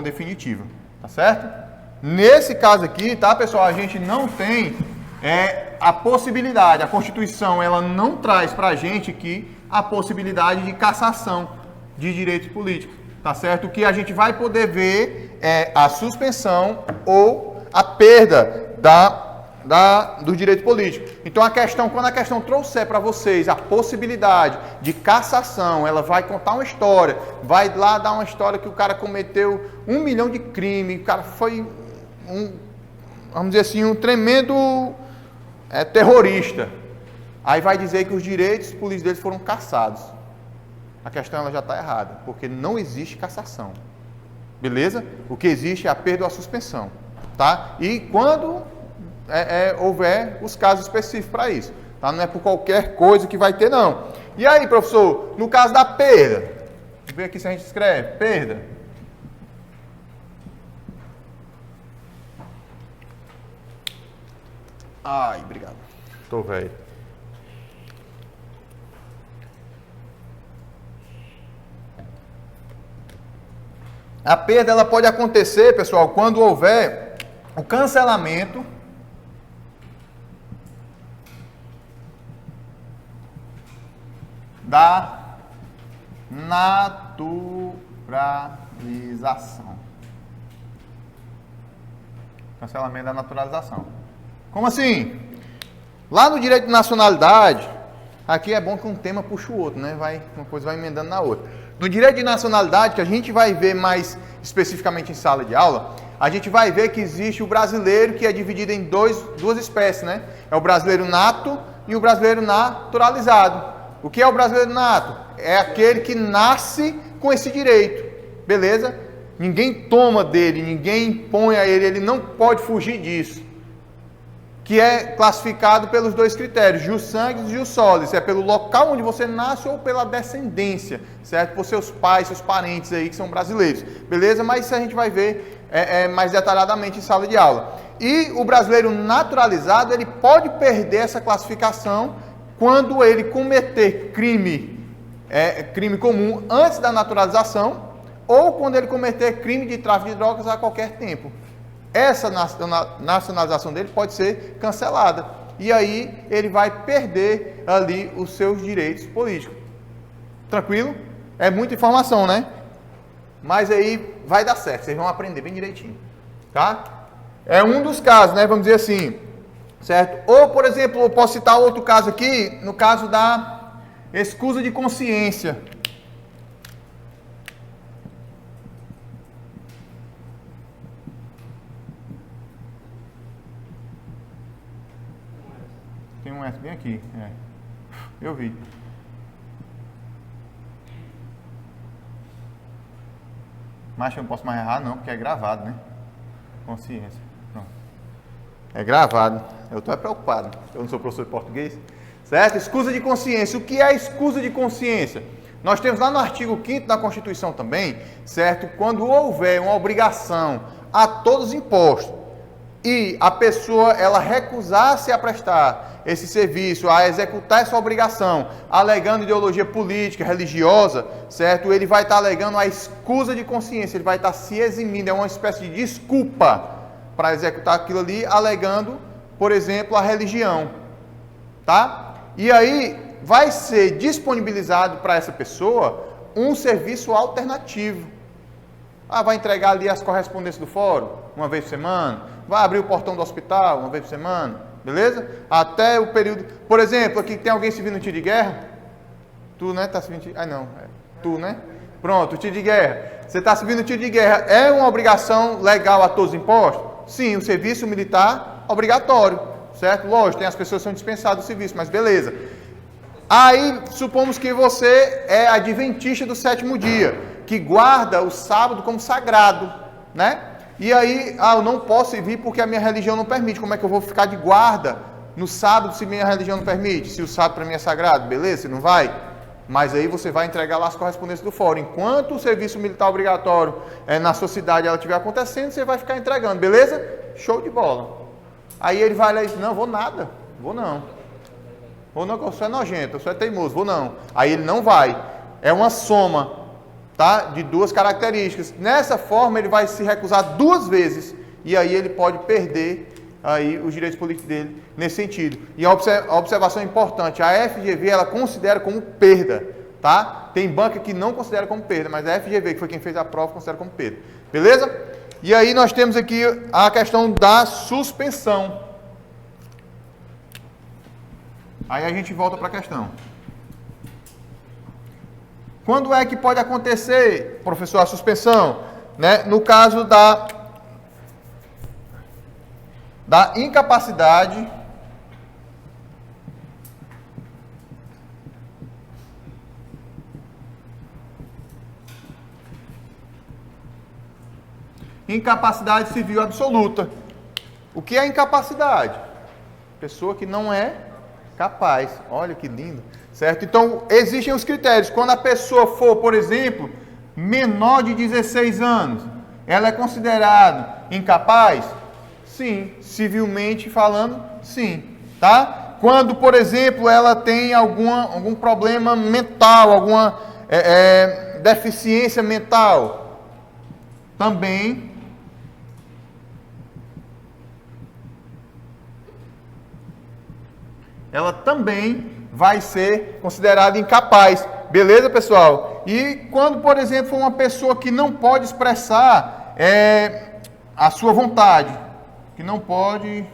definitiva, tá certo? Nesse caso aqui, tá, pessoal, a gente não tem a possibilidade, a Constituição, ela não traz pra gente aqui a possibilidade de cassação de direitos políticos, tá certo? O que a gente vai poder ver é a suspensão ou a perda do direito político. Então, quando a questão trouxer para vocês a possibilidade de cassação, ela vai contar uma história, vai lá dar uma história que o cara cometeu 1 milhão de crimes, o cara foi vamos dizer assim, um tremendo terrorista. Aí vai dizer que os direitos políticos deles foram cassados. A questão ela já está errada, porque não existe cassação. Beleza? O que existe é a perda ou a suspensão. Tá? E quando houver os casos específicos para isso. Tá? Não é por qualquer coisa que vai ter, não. E aí, professor, no caso da perda, vamos ver aqui se a gente escreve, perda. Ai, obrigado. Tô velho. A perda ela pode acontecer, pessoal, quando houver o cancelamento da naturalização. Cancelamento da naturalização. Como assim? Lá no direito de nacionalidade, aqui é bom que um tema puxa o outro, né? Uma coisa vai emendando na outra. No direito de nacionalidade, que a gente vai ver mais especificamente em sala de aula, a gente vai ver que existe o brasileiro, que é dividido em duas espécies, né? É o brasileiro nato e o brasileiro naturalizado. O que é o brasileiro nato? É aquele que nasce com esse direito, beleza? Ninguém toma dele, ninguém impõe a ele, ele não pode fugir disso. Que é classificado pelos dois critérios, jus sanguis e jus soli, se é pelo local onde você nasce ou pela descendência, certo? Por seus pais, seus parentes aí que são brasileiros, beleza? Mas isso a gente vai ver mais detalhadamente em sala de aula. E o brasileiro naturalizado, ele pode perder essa classificação quando ele cometer crime comum antes da naturalização ou quando ele cometer crime de tráfico de drogas a qualquer tempo. Essa nacionalização dele pode ser cancelada. E aí ele vai perder ali os seus direitos políticos. Tranquilo? É muita informação, né? Mas aí vai dar certo, vocês vão aprender bem direitinho. Tá? É um dos casos, né? Vamos dizer assim. Certo? Ou, por exemplo, eu posso citar outro caso aqui, no caso da escusa de consciência. Tem um S bem aqui, eu vi. Mas eu não posso mais errar, não, porque é gravado, né? Consciência. Pronto. É gravado. Eu estou preocupado. Eu não sou professor de português. Certo? Escusa de consciência. O que é escusa de consciência? Nós temos lá no artigo 5º da Constituição também, certo? Quando houver uma obrigação a todos os impostos e a pessoa ela recusar-se a prestar esse serviço, a executar essa obrigação, alegando ideologia política, religiosa, certo? Ele vai estar alegando a escusa de consciência, ele vai estar se eximindo, é uma espécie de desculpa para executar aquilo ali, alegando, por exemplo, a religião, tá? E aí vai ser disponibilizado para essa pessoa um serviço alternativo. Vai entregar ali as correspondências do fórum, uma vez por semana, vai abrir o portão do hospital, uma vez por semana, beleza? Até o período... Por exemplo, aqui tem alguém servindo no tiro de guerra? Tu, né? Tá servindo... não. Tu, né? Pronto, tiro de guerra. Você está servindo no tiro de guerra. É uma obrigação legal a todos os impostos? Sim, o serviço militar obrigatório, certo? Lógico, tem as pessoas que são dispensadas do serviço, mas beleza. Aí, supomos que você é adventista do 7º dia, que guarda o sábado como sagrado, né? E aí, eu não posso vir porque a minha religião não permite. Como é que eu vou ficar de guarda no sábado se minha religião não permite? Se o sábado para mim é sagrado, beleza? Você não vai? Mas aí você vai entregar lá as correspondências do fórum. Enquanto o serviço militar obrigatório na sua cidade ela estiver acontecendo, você vai ficar entregando, beleza? Show de bola. Aí ele vai lá e diz, não, vou nada, vou não. Vou não, eu sou nojento, eu sou teimoso, vou não. Aí ele não vai. É uma soma, tá? De duas características. Nessa forma ele vai se recusar 2 vezes e aí ele pode perder aí os direitos políticos dele nesse sentido. E a observação importante, a FGV ela considera como perda, tá? Tem banca que não considera como perda, mas a FGV, que foi quem fez a prova, considera como perda. Beleza? E aí nós temos aqui a questão da suspensão. Aí a gente volta para a questão. Quando é que pode acontecer, professor, a suspensão? Né? No caso da incapacidade civil absoluta. O que é incapacidade? Pessoa que não é capaz. Olha que lindo. Certo? Então, existem os critérios. Quando a pessoa for, por exemplo, menor de 16 anos, ela é considerada incapaz? Sim. Civilmente falando, sim. Tá? Quando, por exemplo, ela tem algum problema mental, alguma deficiência mental, também ela também vai ser considerada incapaz. Beleza, pessoal? E quando, por exemplo, for uma pessoa que não pode expressar a sua vontade, que não pode...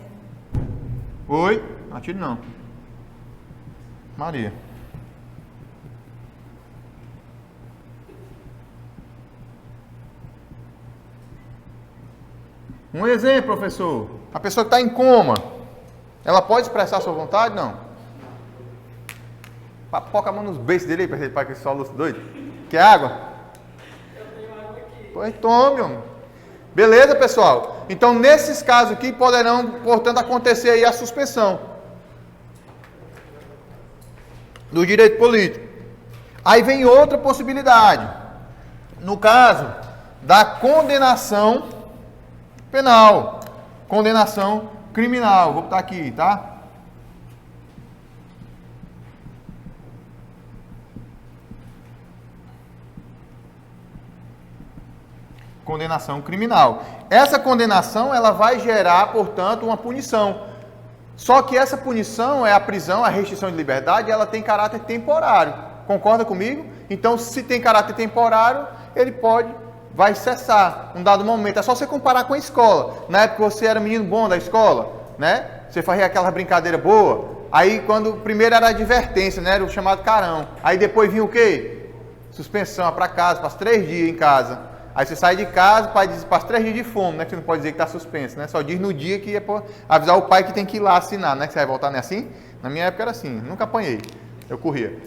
Oi? Não atire não. Maria. Um exemplo, professor. A pessoa que está em coma, ela pode expressar a sua vontade? Não. Papoca a mão nos beijos dele aí, para ele parar com esse soluço doido. Quer água? Eu tenho água aqui. Pois tome, homem. Beleza, pessoal? Então, nesses casos aqui, poderão, portanto, acontecer aí a suspensão do direito político. Aí vem outra possibilidade. No caso da condenação penal. Condenação criminal. Vou botar aqui, tá? Condenação criminal. Essa condenação, ela vai gerar, portanto, uma punição. Só que essa punição é a prisão, a restrição de liberdade, ela tem caráter temporário. Concorda comigo? Então, se tem caráter temporário, ele vai cessar um dado momento. É só você comparar com a escola. Na época você era menino bom da escola, né? Você fazia aquela brincadeira boa. Aí, primeiro era a advertência, né? Era o chamado carão. Aí depois vinha o quê? Suspensão, para casa, passa 3 dias em casa. Aí você sai de casa, o pai diz, passa 3 dias de fome, né? Que você não pode dizer que está suspenso, né? Só diz no dia que é para avisar o pai que tem que ir lá assinar, né? Que você vai voltar, não é assim? Na minha época era assim, nunca apanhei, eu corria.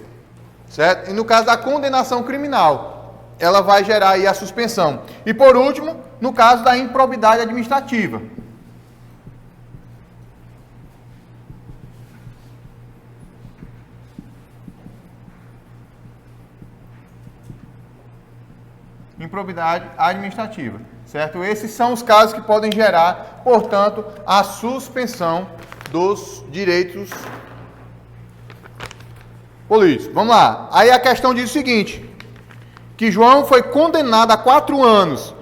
Certo? E no caso da condenação criminal, ela vai gerar aí a suspensão. E por último, no caso da improbidade administrativa. Improbidade administrativa, certo? Esses são os casos que podem gerar, portanto, a suspensão dos direitos políticos. Vamos lá. Aí a questão diz o seguinte, que João foi condenado a 4 anos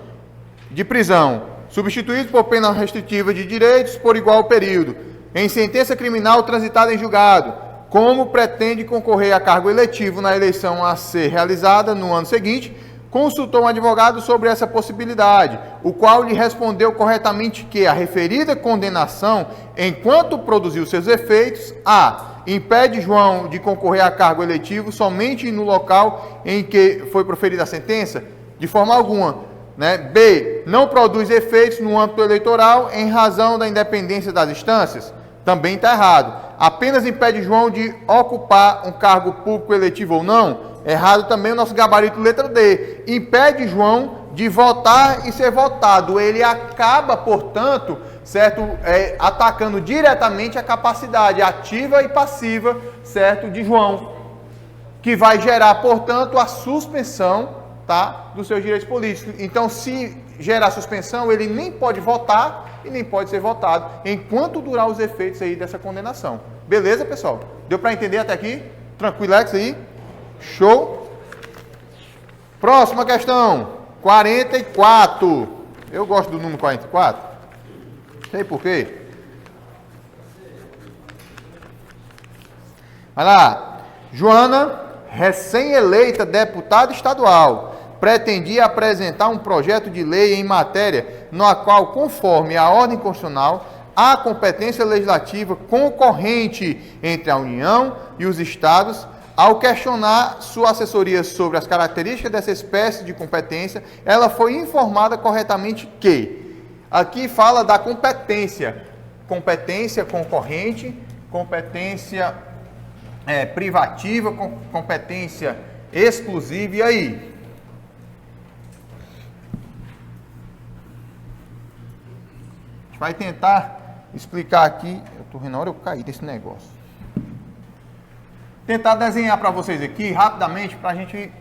de prisão, substituído por pena restritiva de direitos por igual período, em sentença criminal transitada em julgado, como pretende concorrer a cargo eletivo na eleição a ser realizada no ano seguinte, consultou um advogado sobre essa possibilidade, o qual lhe respondeu corretamente que a referida condenação, enquanto produziu seus efeitos, a. impede João de concorrer a cargo eletivo somente no local em que foi proferida a sentença, de forma alguma, né? B. não produz efeitos no âmbito eleitoral em razão da independência das instâncias, também está errado. Apenas impede João de ocupar um cargo público eletivo ou não, errado também o nosso gabarito letra D. Impede João de votar e ser votado. Ele acaba, portanto, certo, atacando diretamente a capacidade ativa e passiva, certo, de João, que vai gerar, portanto, a suspensão, tá, dos seus direitos políticos. Então, se gerar suspensão, ele nem pode votar e nem pode ser votado enquanto durar os efeitos aí dessa condenação. Beleza, pessoal? Deu para entender até aqui? Tranquilex aí? Show? Próxima questão, 44. Eu gosto do número 44. Sei por quê. Vai lá. Joana, recém-eleita deputada estadual, pretendia apresentar um projeto de lei em matéria na qual, conforme a ordem constitucional, há competência legislativa concorrente entre a União e os estados. Ao questionar sua assessoria sobre as características dessa espécie de competência, ela foi informada corretamente que, aqui fala da competência, competência concorrente, competência privativa, competência exclusiva, e aí? A gente vai tentar explicar aqui, eu estou vendo a hora eu caí desse negócio. Tentar desenhar para vocês aqui, rapidamente, para a gente,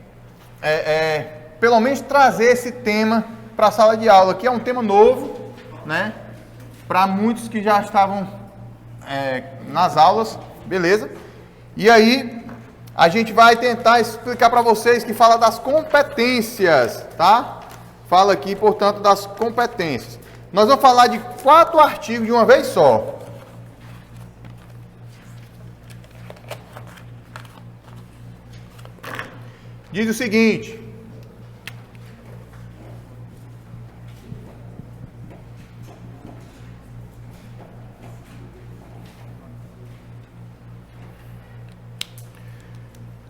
pelo menos, trazer esse tema para a sala de aula, que é um tema novo, né? Para muitos que já estavam nas aulas, beleza? E aí, a gente vai tentar explicar para vocês que fala das competências, tá? Fala aqui, portanto, das competências. Nós vamos falar de 4 artigos de uma vez só. Diz o seguinte: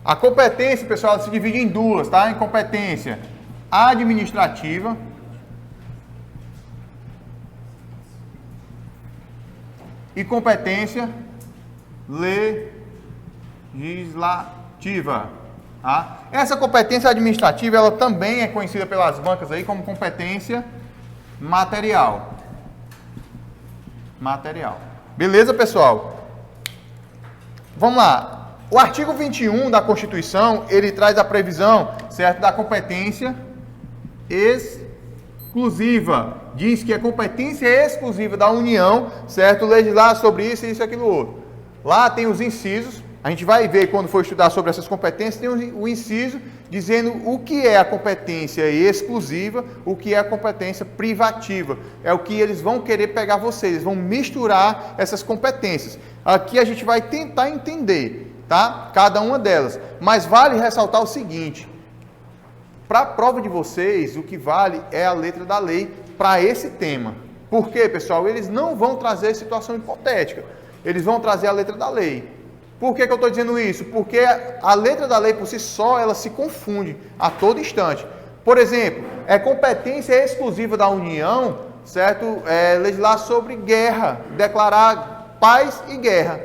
a competência, pessoal, se divide em duas, tá? Em competência administrativa e competência legislativa. Tá? Essa competência administrativa, ela também é conhecida pelas bancas aí como competência material. Beleza, pessoal? Vamos lá. O artigo 21 da Constituição, ele traz a previsão, certo, da competência exclusiva. Diz que a competência exclusiva da União, certo, legislar sobre isso e aquilo outro. Lá tem os incisos. A gente vai ver quando for estudar sobre essas competências, tem o inciso dizendo o que é a competência exclusiva, o que é a competência privativa. É o que eles vão querer pegar vocês, eles vão misturar essas competências. Aqui a gente vai tentar entender, tá? Cada uma delas. Mas vale ressaltar o seguinte, para a prova de vocês, o que vale é a letra da lei para esse tema. Por quê, pessoal? Eles não vão trazer situação hipotética, eles vão trazer a letra da lei. Por que eu estou dizendo isso? Porque a letra da lei por si só, ela se confunde a todo instante. Por exemplo, é competência exclusiva da União, certo? Legislar sobre guerra, declarar paz e guerra.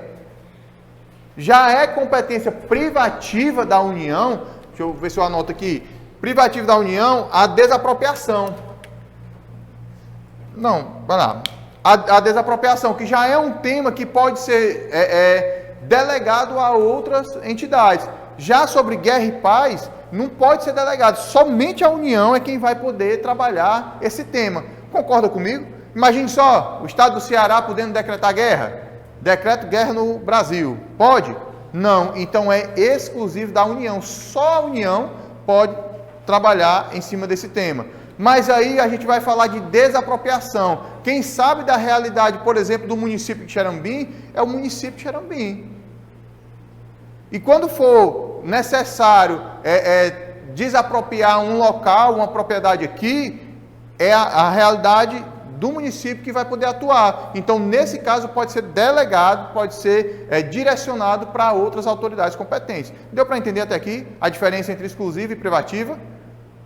Já é competência privativa da União, deixa eu ver se eu anoto aqui, privativo da União, a desapropriação. Não, vai lá. A desapropriação, que já é um tema que pode ser delegado a outras entidades. Já sobre guerra e paz, não pode ser delegado. Somente a União é quem vai poder trabalhar esse tema. Concorda comigo? Imagine só, o estado do Ceará podendo decretar guerra. Decreto guerra no Brasil. Pode? Não. Então é exclusivo da União. Só a União pode trabalhar em cima desse tema. Mas aí a gente vai falar de desapropriação. Quem sabe da realidade, por exemplo, do município de Xerambim, é o município de Xerambim. E quando for necessário desapropriar um local, uma propriedade aqui, é a realidade do município que vai poder atuar. Então, nesse caso, pode ser delegado, pode ser direcionado para outras autoridades competentes. Deu para entender até aqui a diferença entre exclusiva e privativa?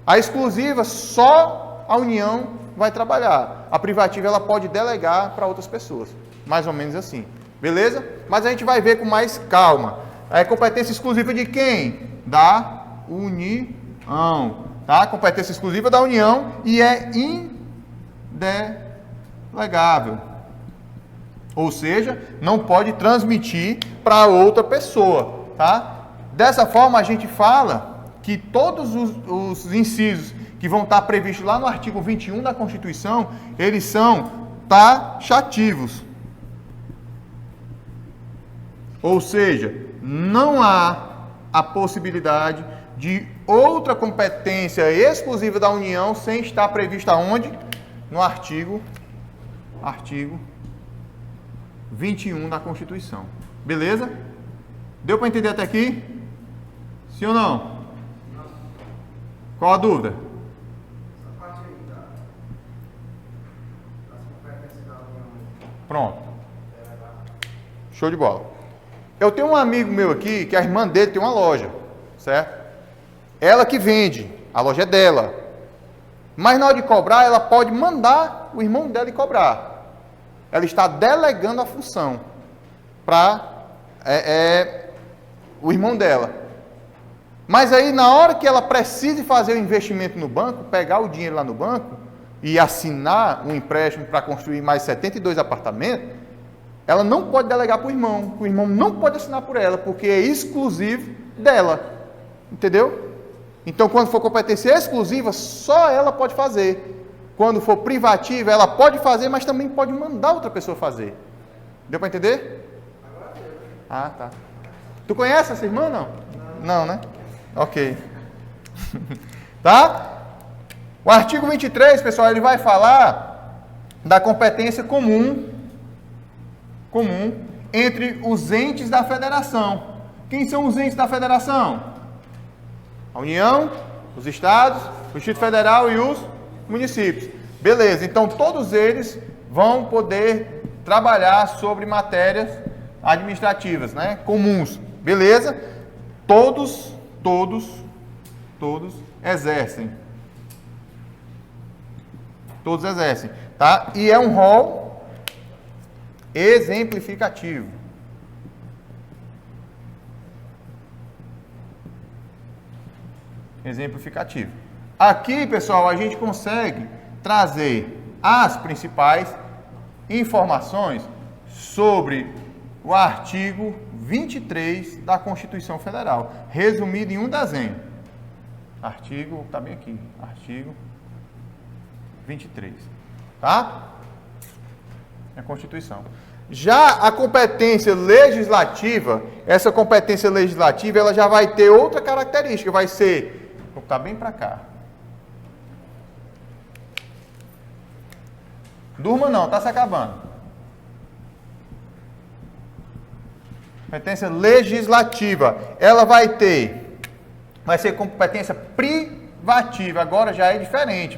A exclusiva, só a União vai trabalhar. A privativa, ela pode delegar para outras pessoas. Mais ou menos assim. Beleza? Mas a gente vai ver com mais calma. É competência exclusiva de quem? Da União. Tá? Competência exclusiva da União e é indelegável. Ou seja, não pode transmitir para outra pessoa. Tá? Dessa forma, a gente fala que todos os incisos que vão estar previstos lá no artigo 21 da Constituição, eles são taxativos. Ou seja, não há a possibilidade de outra competência exclusiva da União sem estar prevista onde? No artigo 21 da Constituição. Beleza? Deu para entender até aqui? Sim ou não? Qual a dúvida? Essa parte aí das competências da União. Pronto. Show de bola. Eu tenho um amigo meu aqui, que a irmã dele tem uma loja, certo? Ela que vende, a loja é dela. Mas na hora de cobrar, ela pode mandar o irmão dela ir cobrar. Ela está delegando a função para o irmão dela. Mas aí, na hora que ela precise fazer o investimento no banco, pegar o dinheiro lá no banco e assinar um empréstimo para construir mais 72 apartamentos, ela não pode delegar para o irmão não pode assinar por ela, porque é exclusivo dela. Entendeu? Então, quando for competência exclusiva, só ela pode fazer. Quando for privativa, ela pode fazer, mas também pode mandar outra pessoa fazer. Deu para entender? Ah, tá. Tu conhece essa irmã, não? Não, né? Ok. Tá? O artigo 23, pessoal, ele vai falar da competência comum entre os entes da federação. Quem são os entes da federação? A União, os estados, o Distrito Federal e os municípios. Beleza, então todos eles vão poder trabalhar sobre matérias administrativas, né? Comuns. Beleza? Todos exercem. Todos exercem, tá? E é um rol exemplificativo. Exemplificativo. Aqui, pessoal, a gente consegue trazer as principais informações sobre o artigo 23 da Constituição Federal, resumido em um desenho. Artigo, tá bem aqui, artigo 23, tá? É a Constituição. Já a competência legislativa, essa competência legislativa, ela já vai ter outra característica, vai ser, vou botar bem para cá. Durma não, tá se acabando. Competência legislativa, ela vai ser competência privativa, agora já é diferente,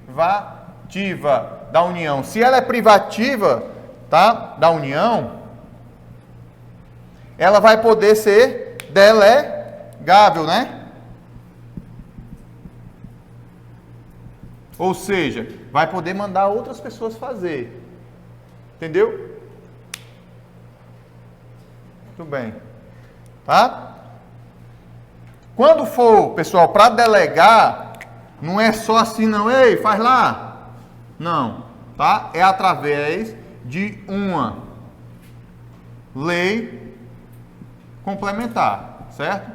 privativa da União. Se ela é privativa, tá, da União, ela vai poder ser delegável, né? Ou seja, vai poder mandar outras pessoas fazer. Entendeu? Muito bem. Tá? Quando for, pessoal, para delegar, não é só assim não, ei, faz lá. Não, tá? É através de uma lei complementar, certo?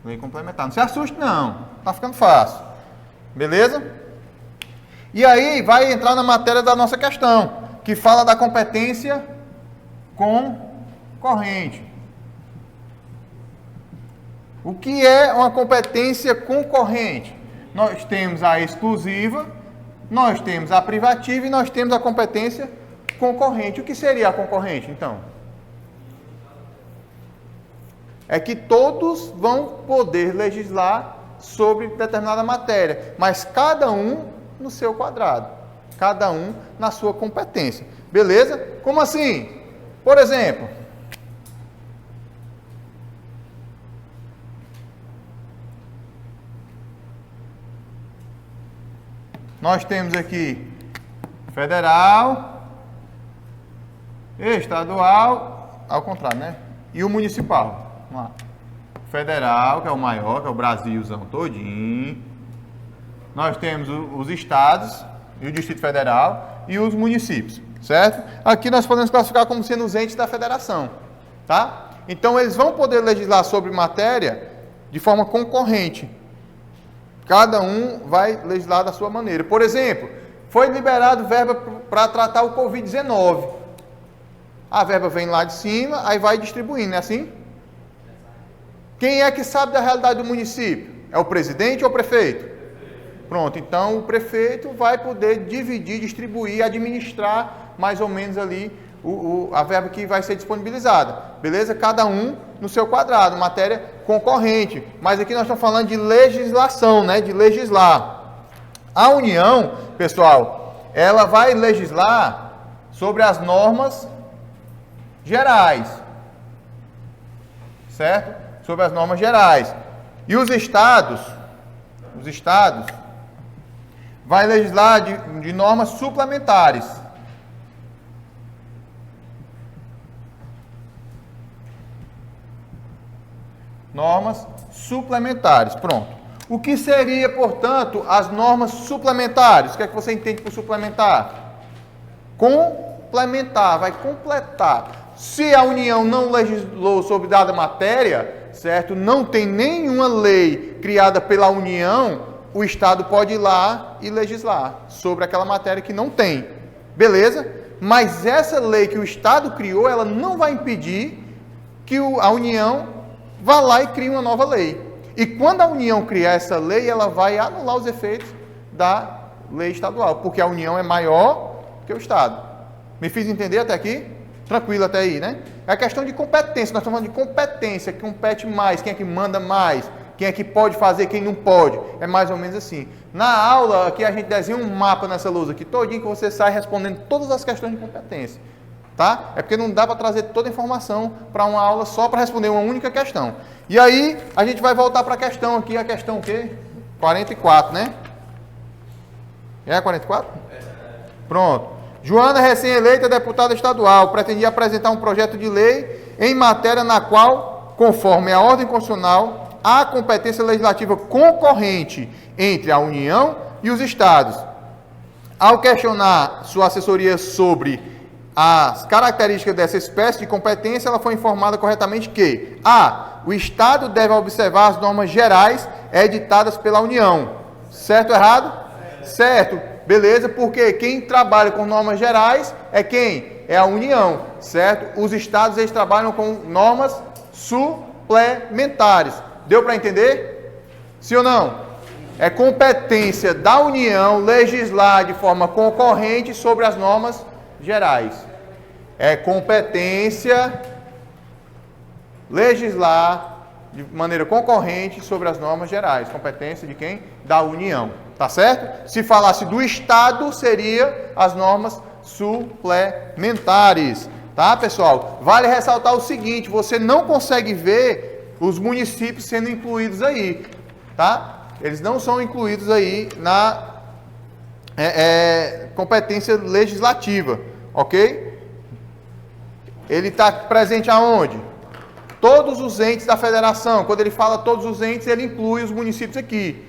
Lei complementar. Não se assuste não, tá ficando fácil. Beleza? E aí vai entrar na matéria da nossa questão, que fala da competência concorrente. O que é uma competência concorrente? Nós temos a exclusiva, nós temos a privativa e nós temos a competência concorrente. O que seria a concorrente, então? É que todos vão poder legislar sobre determinada matéria, mas cada um no seu quadrado, cada um na sua competência. Beleza? Como assim? Por exemplo, nós temos aqui federal, estadual, ao contrário, né? E o municipal. Vamos lá. Federal, que é o maior, que é o Brasilzão todinho. Nós temos os estados e o Distrito Federal e os municípios, certo? Aqui nós podemos classificar como sendo os entes da federação, tá? Então eles vão poder legislar sobre matéria de forma concorrente. Cada um vai legislar da sua maneira. Por exemplo, foi liberado verba para tratar o Covid-19. A verba vem lá de cima, aí vai distribuindo, não é assim? Quem é que sabe da realidade do município? É o presidente ou o prefeito? Pronto, então o prefeito vai poder dividir, distribuir, administrar mais ou menos ali a verba que vai ser disponibilizada. Beleza? Cada um no seu quadrado, matéria concorrente. Mas aqui nós estamos falando de legislação, né? De legislar. A União, pessoal, ela vai legislar sobre as normas gerais. Certo? Sobre as normas gerais. E os estados vai legislar de normas suplementares. Normas suplementares, pronto. O que seria, portanto, as normas suplementares? O que é que você entende por suplementar? Complementar, vai completar. Se a União não legislou sobre dada matéria, certo? Não tem nenhuma lei criada pela União, o Estado pode ir lá e legislar sobre aquela matéria que não tem. Beleza? Mas essa lei que o Estado criou, ela não vai impedir que a União vá lá e crie uma nova lei. E quando a União criar essa lei, ela vai anular os efeitos da lei estadual, porque a União é maior que o Estado. Me fiz entender até aqui? Tranquilo até aí, né? É a questão de competência. Nós estamos falando de competência, que compete mais, quem é que manda mais, quem é que pode fazer, quem não pode. É mais ou menos assim. Na aula, aqui a gente desenha um mapa nessa lousa aqui, todinho, que você sai respondendo todas as questões de competência. Tá? É porque não dá para trazer toda a informação para uma aula só para responder uma única questão. E aí, a gente vai voltar para a questão aqui, a questão o quê? 44, né? É a 44? Pronto. Joana, recém-eleita deputada estadual, pretendia apresentar um projeto de lei em matéria na qual, conforme a ordem constitucional, há competência legislativa concorrente entre a União e os Estados. Ao questionar sua assessoria sobre as características dessa espécie de competência, ela foi informada corretamente que a. O Estado deve observar as normas gerais editadas pela União. Certo ou errado? Certo. Beleza, porque quem trabalha com normas gerais é quem? É a União, certo? Os Estados, eles trabalham com normas suplementares. Deu para entender? Sim ou não? É competência da União legislar de forma concorrente sobre as normas gerais. É competência legislar de maneira concorrente sobre as normas gerais. Competência de quem? Da União. Tá certo? Se falasse do Estado, seria as normas suplementares. Tá, pessoal? Vale ressaltar o seguinte, você não consegue ver os municípios sendo incluídos aí. Tá? Eles não são incluídos aí na competência legislativa. Ok? Ele está presente aonde? todos os entes da federação. Quando ele fala todos os entes, ele inclui os municípios aqui.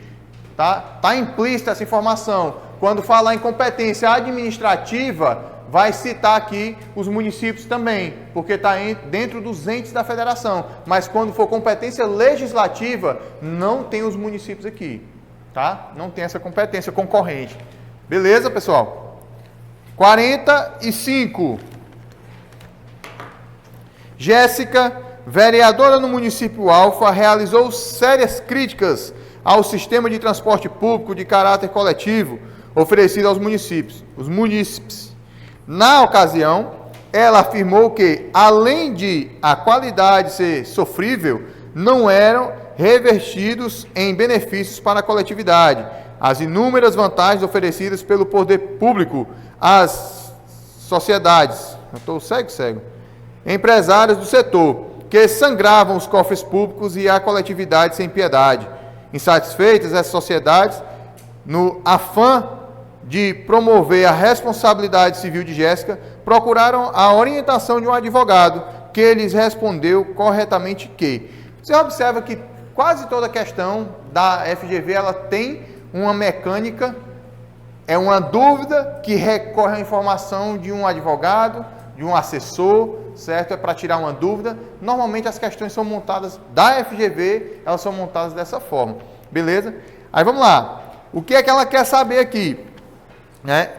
Tá implícita essa informação. Quando falar em competência administrativa, vai citar aqui os municípios também, porque está dentro dos entes da federação. Mas quando for competência legislativa, não tem os municípios aqui. Tá? Não tem essa competência concorrente. Beleza, pessoal? 45. Jéssica, vereadora no município Alfa, realizou sérias críticas ao sistema de transporte público de caráter coletivo oferecido aos municípios. Os munícipes. Na ocasião, ela afirmou que, além de a qualidade ser sofrível, não eram revertidos em benefícios para a coletividade as inúmeras vantagens oferecidas pelo poder público às sociedades, empresários do setor, que sangravam os cofres públicos e a coletividade sem piedade. Insatisfeitas, essas sociedades, no afã de promover a responsabilidade civil de Jéssica, procuraram a orientação de um advogado, que lhes respondeu corretamente que... Você observa que quase toda questão da FGV, ela tem uma mecânica, é uma dúvida que recorre à informação de um advogado, de um assessor, certo? É para tirar uma dúvida. Normalmente as questões são montadas da FGV, elas são montadas dessa forma, beleza? Aí vamos lá. O que é que ela quer saber aqui? Né?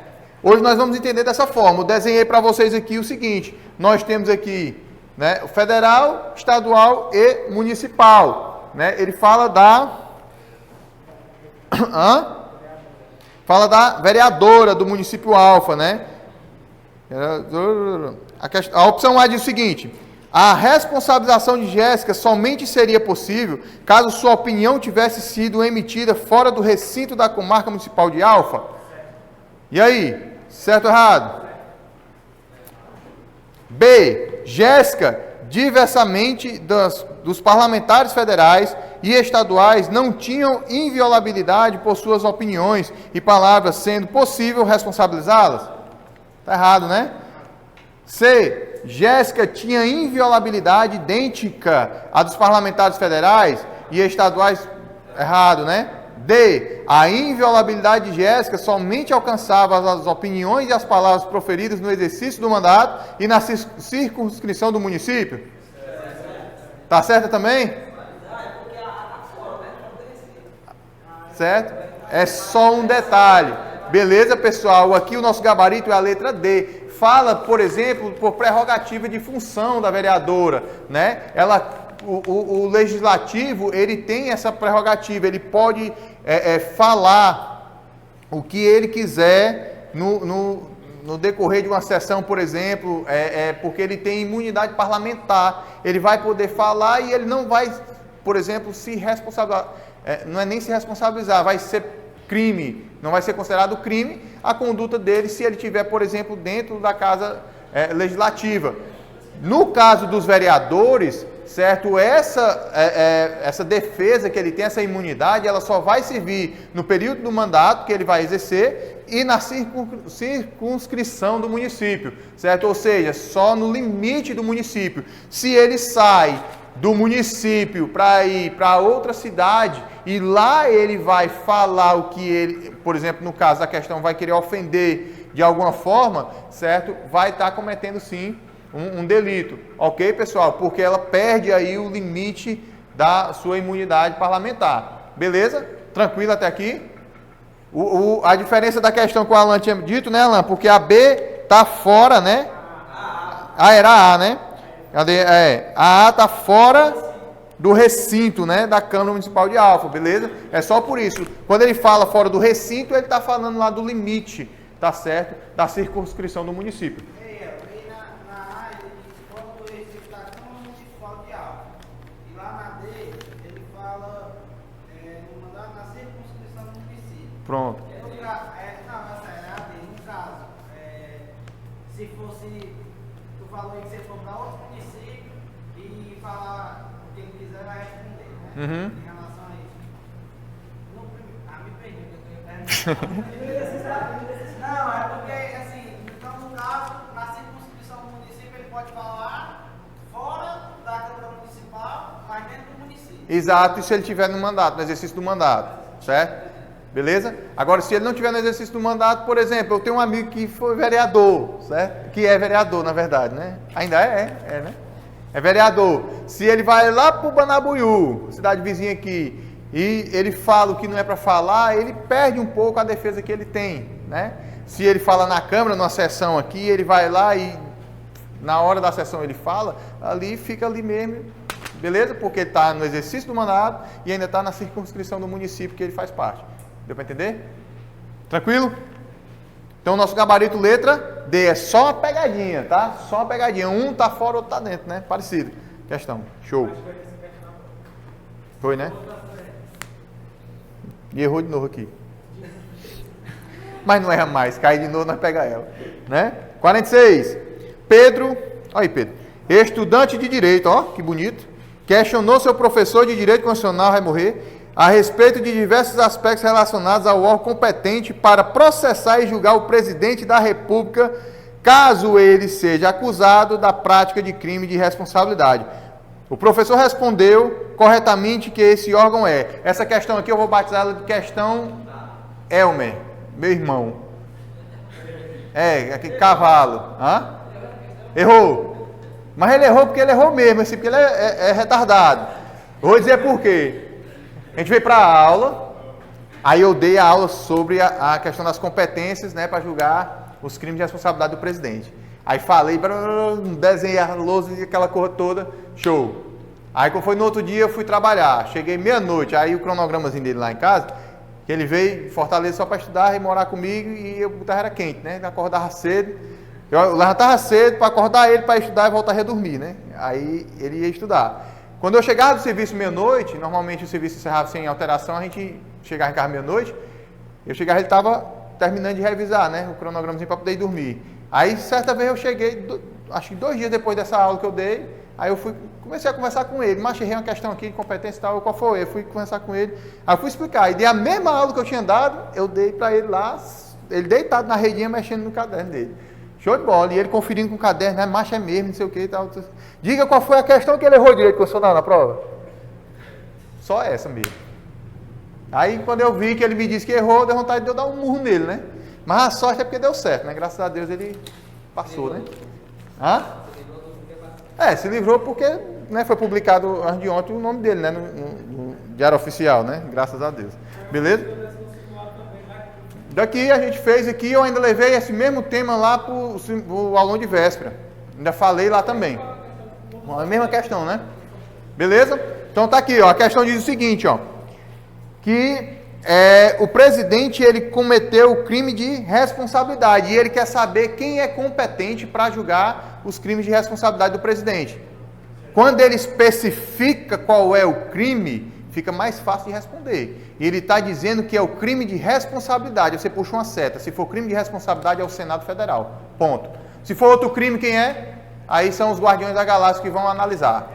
Hoje nós vamos entender dessa forma. Eu desenhei para vocês aqui o seguinte: nós temos aqui, né, o federal, estadual e municipal. Né? Ele fala da fala da vereadora do município Alfa, né? A opção A diz o seguinte: a responsabilização de Jéssica somente seria possível caso sua opinião tivesse sido emitida fora do recinto da comarca municipal de Alfa. E aí, certo ou errado? B. Jéssica, diversamente dos parlamentares federais e estaduais, não tinham inviolabilidade por suas opiniões e palavras, sendo possível responsabilizá-las. Está errado, né? C. Jéssica tinha inviolabilidade idêntica à dos parlamentares federais e estaduais. Errado, né? D. A inviolabilidade de Jéssica somente alcançava as opiniões e as palavras proferidas no exercício do mandato e na circunscrição do município. Tá certo também? Certo? É só um detalhe. Beleza, pessoal? Aqui o nosso gabarito é a letra D. Fala, por exemplo, por prerrogativa de função da vereadora, né? O legislativo, ele tem essa prerrogativa, ele pode falar o que ele quiser no decorrer de uma sessão, por exemplo, porque ele tem imunidade parlamentar, ele vai poder falar e ele não vai, por exemplo, se responsabilizar, não é nem se responsabilizar, vai ser crime, não vai ser considerado crime a conduta dele se ele estiver, por exemplo, dentro da casa legislativa. No caso dos vereadores, certo? Essa defesa que ele tem, essa imunidade, ela só vai servir no período do mandato que ele vai exercer e na circunscrição do município, certo? Ou seja, só no limite do município. Se ele sai do município para ir para outra cidade e lá ele vai falar o que ele, por exemplo, no caso da questão, vai querer ofender de alguma forma, certo? Vai estar cometendo sim um delito, ok, pessoal? Porque ela perde aí o limite da sua imunidade parlamentar. Beleza? Tranquilo até aqui? A diferença da questão que o Alan tinha dito, né, Alan? Porque a B está fora, né? A era A, né? A A está fora do recinto, né, da Câmara Municipal de Alfa, beleza? É só por isso. Quando ele fala fora do recinto, ele está falando lá do limite, tá certo? Da circunscrição do município. Pronto. No caso, se fosse, tu falou aí que você for para outro município e falar o que ele quiser, vai responder, né? Uhum. Em relação a isso. Me perdi, eu tenho Não, é porque, assim, então no caso, na circunscrição do município, ele pode falar fora da Câmara Municipal. Exato, e se ele estiver no mandato, no exercício do mandato, certo? Beleza? Agora, se ele não estiver no exercício do mandato, por exemplo, eu tenho um amigo que foi vereador, certo? Que é vereador, na verdade, né? Ainda né? É vereador. Se ele vai lá para o Banabuiú, cidade vizinha aqui, e ele fala o que não é para falar, ele perde um pouco a defesa que ele tem, né? Se ele fala na Câmara, numa sessão aqui, ele vai lá e na hora da sessão ele fala, ali fica ali mesmo, beleza? Porque ele está no exercício do mandato e ainda está na circunscrição do município que ele faz parte. Deu para entender? Tranquilo? Então, nosso gabarito letra D é só uma pegadinha, tá? Só uma pegadinha. Um tá fora, outro tá dentro, né? Parecido. Questão. Show. Foi, né? E errou de novo aqui. Mas não erra mais. Cai de novo, nós pega ela. Né? 46. Pedro. Olha aí, Pedro. Estudante de Direito, ó, que bonito. Questionou seu professor de Direito Constitucional, vai morrer, a respeito de diversos aspectos relacionados ao órgão competente para processar e julgar o presidente da República, caso ele seja acusado da prática de crime de responsabilidade. O professor respondeu corretamente que esse órgão é. Essa questão aqui eu vou batizar ela de questão Elmer, meu irmão. Aquele cavalo. Hã? Errou. Mas ele errou porque ele errou mesmo, assim, porque ele é retardado. Vou dizer por quê. A gente veio para a aula, aí eu dei a aula sobre a questão das competências, né, para julgar os crimes de responsabilidade do presidente. Aí falei, desenhei a lousa e aquela coisa toda, show. Aí quando foi no outro dia eu fui trabalhar, cheguei meia-noite, aí o cronogramazinho dele lá em casa, que ele veio em Fortaleza só para estudar e morar comigo e eu botava era quente, né, eu acordava cedo, eu levantava cedo para acordar ele para estudar e voltar a redormir, né, aí ele ia estudar. Quando eu chegava do serviço meia-noite, normalmente o serviço encerrava sem alteração, a gente chegava em casa meia-noite, eu chegava ele estava terminando de revisar, né, o cronogramazinho para poder ir dormir. Aí, certa vez eu cheguei, acho que 2 dias depois dessa aula que eu dei, aí eu comecei a conversar com ele, mas errei uma questão aqui de competência e tal, qual foi? Eu fui conversar com ele, aí eu fui explicar, e dei a mesma aula que eu tinha dado, eu dei para ele lá, ele deitado na redinha, mexendo no caderno dele. Show de bola, e ele conferindo com o caderno, né, macho é mesmo, não sei o que e tal. Diga qual foi a questão que ele errou direito constitucional na prova. Só essa mesmo. Aí quando eu vi que ele me disse que errou, deu vontade de eu dar um murro nele, né? Mas a sorte é porque deu certo, né? Graças a Deus ele passou, né? Hã? Se livrou porque, né, foi publicado antes de ontem o nome dele, né? No Diário Oficial, né? Graças a Deus. Beleza? Daqui a gente fez aqui, eu ainda levei esse mesmo tema lá para o aluno de véspera. Ainda falei lá também. A mesma questão, né? Beleza? Então tá aqui, ó. A questão diz o seguinte, ó. Que o presidente, ele cometeu o crime de responsabilidade. E ele quer saber quem é competente para julgar os crimes de responsabilidade do presidente. Quando ele especifica qual é o crime, fica mais fácil de responder. E ele está dizendo que é o crime de responsabilidade. Você puxa uma seta. Se for crime de responsabilidade, é o Senado Federal. Ponto. Se for outro crime, quem é? Aí são os Guardiões da Galáxia que vão analisar.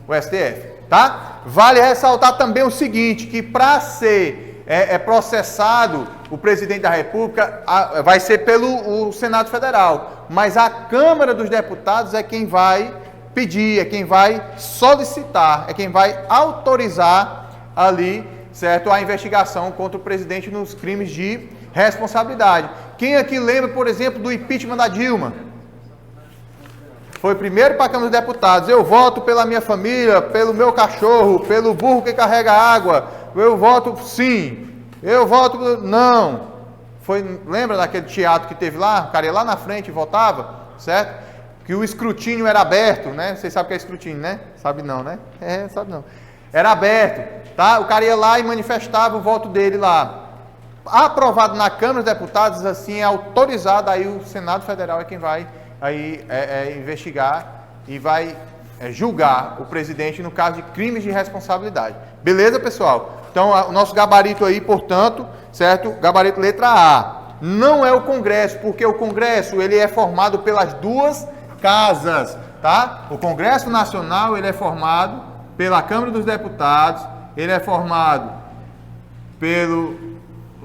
O STF. Tá? Vale ressaltar também o seguinte, que para ser processado o presidente da República, vai ser pelo Senado Federal. Mas a Câmara dos Deputados é quem vai pedir, é quem vai solicitar, é quem vai autorizar ali, certo, a investigação contra o presidente nos crimes de responsabilidade. Quem aqui lembra, por exemplo, do impeachment da Dilma? Foi primeiro para a Câmara dos Deputados. Eu voto pela minha família, pelo meu cachorro, pelo burro que carrega água. Eu voto sim. Eu voto não. Lembra daquele teatro que teve lá? O cara ia lá na frente e votava, certo? Que o escrutínio era aberto, né? Vocês sabem o que é escrutínio, né? Sabe não, né? Sabe não. Era aberto, tá? O cara ia lá e manifestava o voto dele lá. Aprovado na Câmara dos Deputados, assim, é autorizado, aí o Senado Federal é quem vai aí investigar e vai julgar o presidente no caso de crimes de responsabilidade. Beleza, pessoal? Então, o nosso gabarito aí, portanto, certo? Gabarito letra A. Não é o Congresso, porque o Congresso, ele é formado pelas duas casas, tá? O Congresso Nacional, ele é formado pela Câmara dos Deputados, ele é formado pelo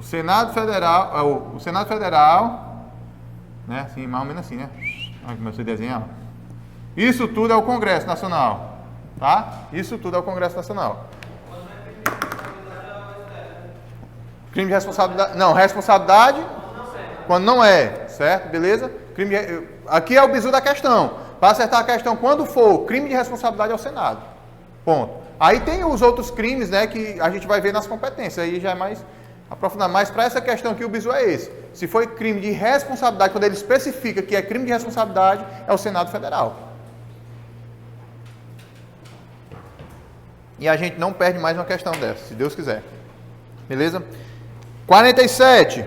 Senado Federal, o Senado Federal, né? Assim, mais ou menos assim, né? Olha como eu sei desenhar. Isso tudo é o Congresso Nacional, tá? Isso tudo é o Congresso Nacional. Crime de responsabilidade. Não, responsabilidade quando não é, certo? Beleza? Aqui é o bizu da questão. Para acertar a questão, quando for crime de responsabilidade é o Senado. Ponto. Aí tem os outros crimes, né, que a gente vai ver nas competências. Aí já é mais aprofundado. Mas para essa questão aqui, o bizu é esse. Se foi crime de responsabilidade, quando ele especifica que é crime de responsabilidade, é o Senado Federal. E a gente não perde mais uma questão dessa, se Deus quiser. Beleza? 47.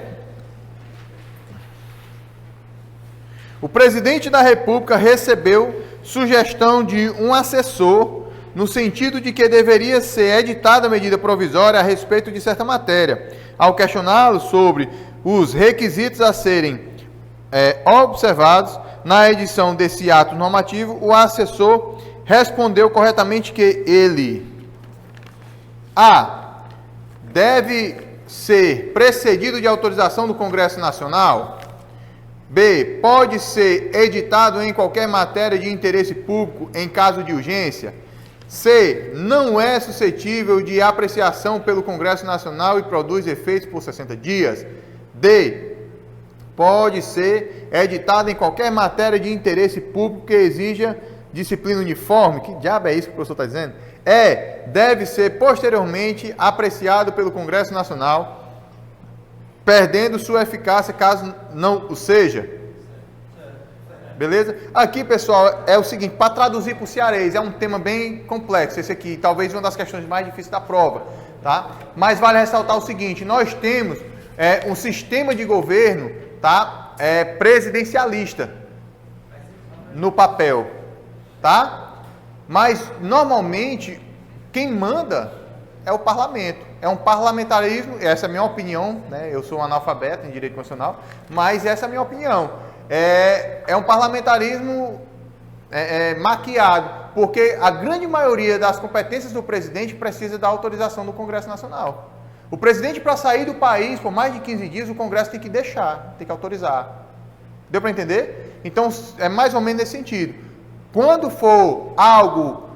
O presidente da República recebeu sugestão de um assessor no sentido de que deveria ser editada a medida provisória a respeito de certa matéria. Ao questioná-lo sobre os requisitos a serem observados na edição desse ato normativo, o assessor respondeu corretamente que ele A. Deve ser precedido de autorização do Congresso Nacional. B. Pode ser editado em qualquer matéria de interesse público em caso de urgência. C. Não é suscetível de apreciação pelo Congresso Nacional e produz efeitos por 60 dias. D. Pode ser editado em qualquer matéria de interesse público que exija disciplina uniforme. Que diabo é isso que o professor está dizendo? E. Deve ser posteriormente apreciado pelo Congresso Nacional, perdendo sua eficácia caso não o seja. Beleza? Aqui, pessoal, é o seguinte, para traduzir para o cearês, é um tema bem complexo, esse aqui, talvez uma das questões mais difíceis da prova, tá? Mas vale ressaltar o seguinte, nós temos um sistema de governo, tá? Presidencialista no papel, tá? Mas, normalmente, quem manda é o parlamento. É um parlamentarismo, essa é a minha opinião, né? Eu sou um analfabeto em direito constitucional, mas essa é a minha opinião. É um parlamentarismo maquiado, porque a grande maioria das competências do presidente precisa da autorização do Congresso Nacional. O presidente, para sair do país por mais de 15 dias, o Congresso tem que deixar, tem que autorizar. Deu para entender? Então, é mais ou menos nesse sentido. Quando for algo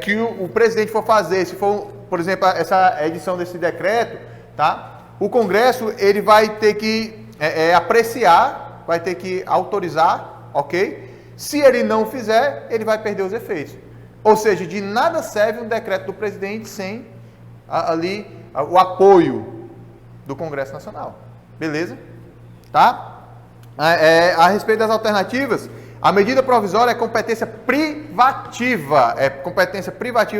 que o presidente for fazer, se for, por exemplo, essa edição desse decreto, tá? O Congresso ele vai ter que apreciar, vai ter que autorizar, ok? Se ele não fizer, ele vai perder os efeitos. Ou seja, de nada serve um decreto do presidente sem ali o apoio do Congresso Nacional. Beleza? Tá? A respeito das alternativas, a medida provisória é competência privativa,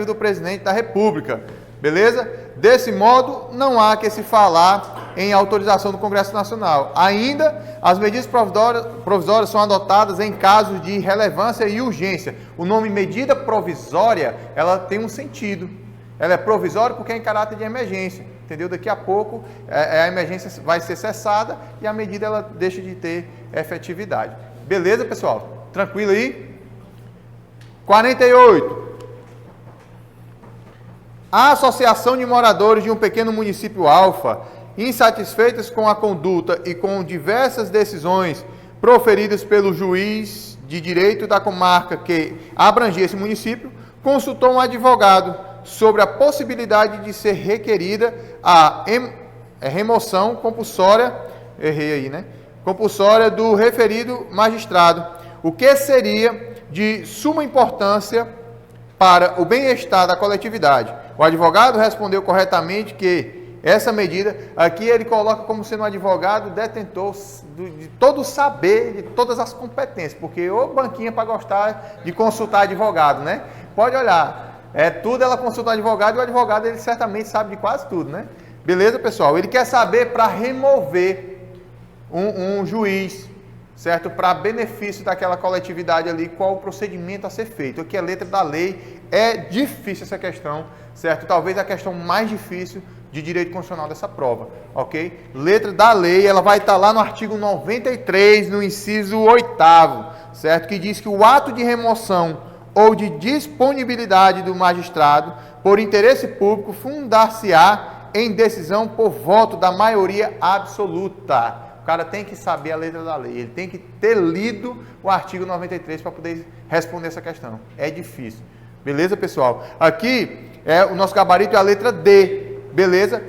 do presidente da República, beleza? Desse modo, não há que se falar em autorização do Congresso Nacional. Ainda, as medidas provisórias são adotadas em casos de relevância e urgência. O nome medida provisória, ela tem um sentido. Ela é provisória porque é em caráter de emergência, entendeu? Daqui a pouco a emergência vai ser cessada e a medida ela deixa de ter efetividade. Beleza, pessoal? Tranquilo aí? 48. A associação de moradores de um pequeno município alfa, insatisfeitas com a conduta e com diversas decisões proferidas pelo juiz de direito da comarca que abrangia esse município, consultou um advogado sobre a possibilidade de ser requerida a remoção compulsória, compulsória do referido magistrado, o que seria de suma importância para o bem-estar da coletividade. O advogado respondeu corretamente que essa medida, aqui ele coloca como sendo um advogado detentor de todo o saber, de todas as competências, porque o banquinha para gostar de consultar advogado, né? Pode olhar, tudo ela consulta o advogado e o advogado ele certamente sabe de quase tudo, né? Beleza, pessoal? Ele quer saber para remover um juiz, certo? Para benefício daquela coletividade ali, qual o procedimento a ser feito. Aqui a letra da lei, é difícil essa questão, certo? Talvez a questão mais difícil de direito constitucional dessa prova, ok? Letra da lei, ela vai estar lá no artigo 93, no inciso 8º, certo? Que diz que o ato de remoção ou de disponibilidade do magistrado por interesse público fundar-se-á em decisão por voto da maioria absoluta. O cara tem que saber a letra da lei, ele tem que ter lido o artigo 93 para poder responder essa questão. É difícil. Beleza, pessoal? Aqui, o nosso gabarito é a letra D. Beleza?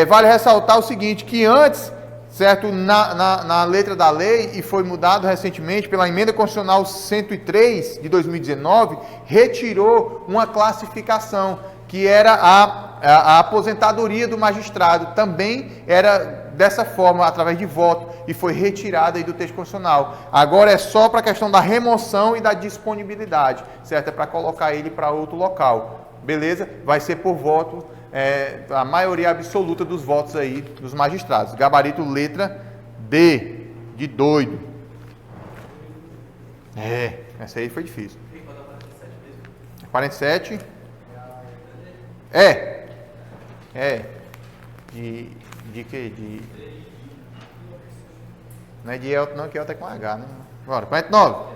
vale ressaltar o seguinte, que antes, certo, na letra da lei, e foi mudado recentemente pela Emenda Constitucional 103 de 2019, retirou uma classificação, que era a aposentadoria do magistrado. Também era dessa forma, através de voto, e foi retirada aí do texto constitucional. Agora é só para a questão da remoção e da disponibilidade, certo? É para colocar ele para outro local, beleza? Vai ser por voto, a maioria absoluta dos votos aí dos magistrados. Gabarito letra D, de doido. Essa aí foi difícil. 47. De que? Não é de Elton não, que Elton é com H, né? Bora, 49.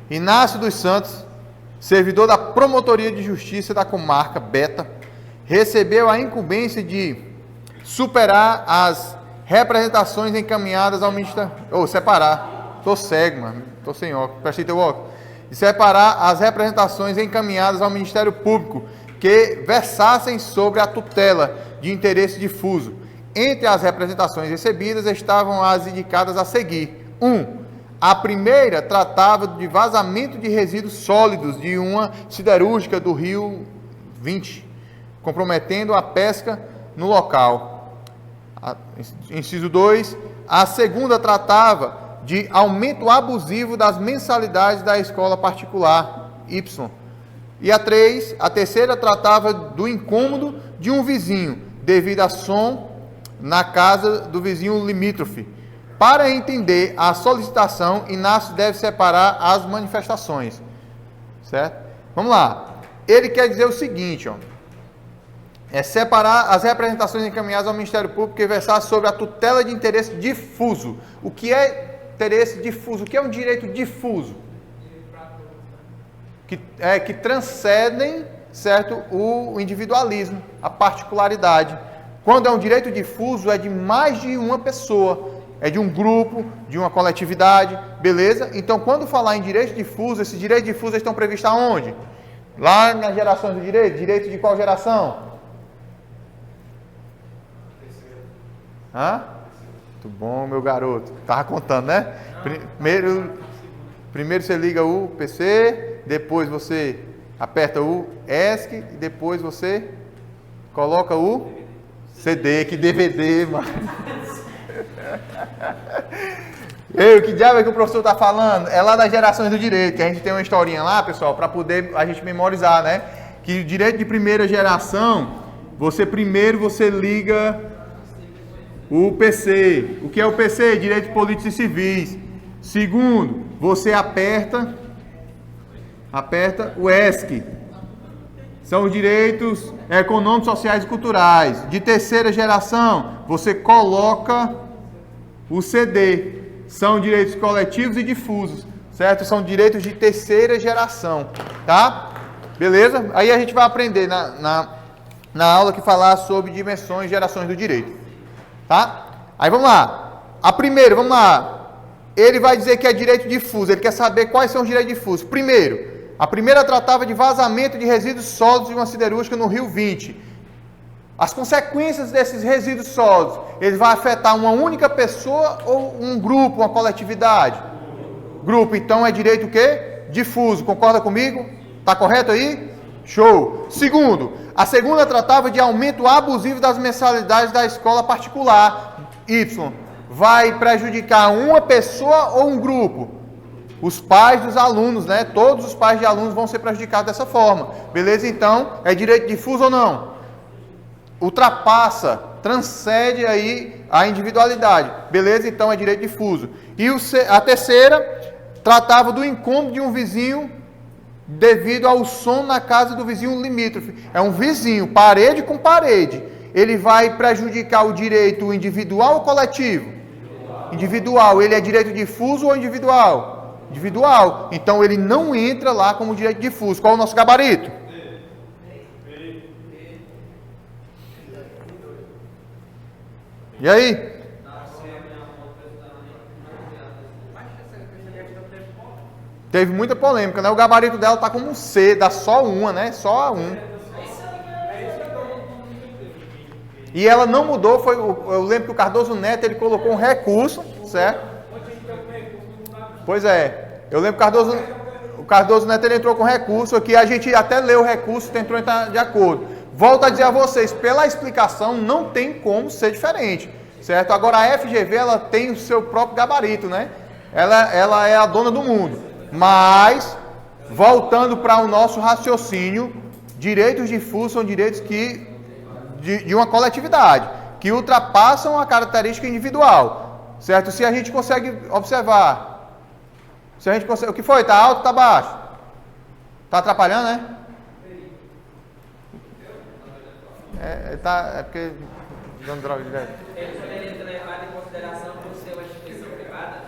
Inácio dos Santos, servidor da Promotoria de Justiça da Comarca Beta, recebeu a incumbência de superar as representações encaminhadas ao Ministério... separar. Tô cego, mano. Tô sem óculos. Prestei teu óculos. De separar as representações encaminhadas ao Ministério Público que versassem sobre a tutela de interesse difuso. Entre as representações recebidas estavam as indicadas a seguir. 1. A primeira tratava de vazamento de resíduos sólidos de uma siderúrgica do Rio 20, comprometendo a pesca no local. Inciso 2. A segunda tratava de aumento abusivo das mensalidades da escola particular Y. E a terceira tratava do incômodo de um vizinho, devido a som na casa do vizinho limítrofe. Para entender a solicitação, Inácio deve separar as manifestações. Certo? Vamos lá. Ele quer dizer o seguinte, separar as representações encaminhadas ao Ministério Público que versassem sobre a tutela de interesse difuso. O que é interesse difuso? O que é um direito difuso? Que transcendem, certo, o individualismo, a particularidade. Quando é um direito difuso, é de mais de uma pessoa, é de um grupo, de uma coletividade, beleza? Então, quando falar em direito difuso, esses direitos difusos estão previstos aonde? Lá nas gerações do direito. Direito de qual geração? Muito bom, meu garoto. Estava contando, né? Primeiro você liga o PC, depois você aperta o ESC, e depois você coloca o CD, que DVD, mano. Ei, que diabo é que o professor está falando? É lá das gerações do direito, que a gente tem uma historinha lá, pessoal, para poder a gente memorizar, né? Que o direito de primeira geração, você liga o PC. O que é o PC? Direitos políticos e civis. Segundo, você aperta o ESC. São os direitos econômicos, sociais e culturais. De terceira geração, você coloca o CD. São direitos coletivos e difusos, certo? São direitos de terceira geração, tá? Beleza? Aí a gente vai aprender na aula que falar sobre dimensões e gerações do direito, tá? Aí vamos lá. Vamos lá. Ele vai dizer que é direito difuso, ele quer saber quais são os direitos difusos. Primeiro, a primeira tratava de vazamento de resíduos sólidos de uma siderúrgica no Rio 20. As consequências desses resíduos sólidos, ele vai afetar uma única pessoa ou um grupo, uma coletividade? Grupo, então é direito o quê? Difuso, concorda comigo? Tá correto aí? Show! Segundo, a segunda tratava de aumento abusivo das mensalidades da escola particular Y. Vai prejudicar uma pessoa ou um grupo? Os pais dos alunos, né? Todos os pais de alunos vão ser prejudicados dessa forma. Beleza? Então, é direito difuso ou não? Ultrapassa, transcende aí a individualidade. Beleza? Então, é direito difuso. E a terceira tratava do incômodo de um vizinho devido ao som na casa do vizinho limítrofe. É um vizinho, parede com parede. Ele vai prejudicar o direito individual ou coletivo? Individual. Ele é direito difuso ou individual? Individual. Então ele não entra lá como direito difuso. Qual é o nosso gabarito? E aí? Teve muita polêmica, né? O gabarito dela tá como um C, dá só uma, né? Só a um. E ela não mudou, eu lembro que o Cardoso Neto, ele colocou um recurso, certo? Pois é, eu lembro que o Cardoso Neto, ele entrou com recurso aqui, a gente até leu o recurso, tentou entrar de acordo. Volto a dizer a vocês, pela explicação, não tem como ser diferente, certo? Agora a FGV, ela tem o seu próprio gabarito, né? Ela é a dona do mundo, mas, voltando para o nosso raciocínio, direitos difusos são direitos de uma coletividade, que ultrapassam a característica individual, certo? Se a gente consegue observar, o que foi? Está alto ou está baixo? Está atrapalhando, né? É porque dando droga direto. Ele poderia ter levado em consideração por ser uma instituição privada?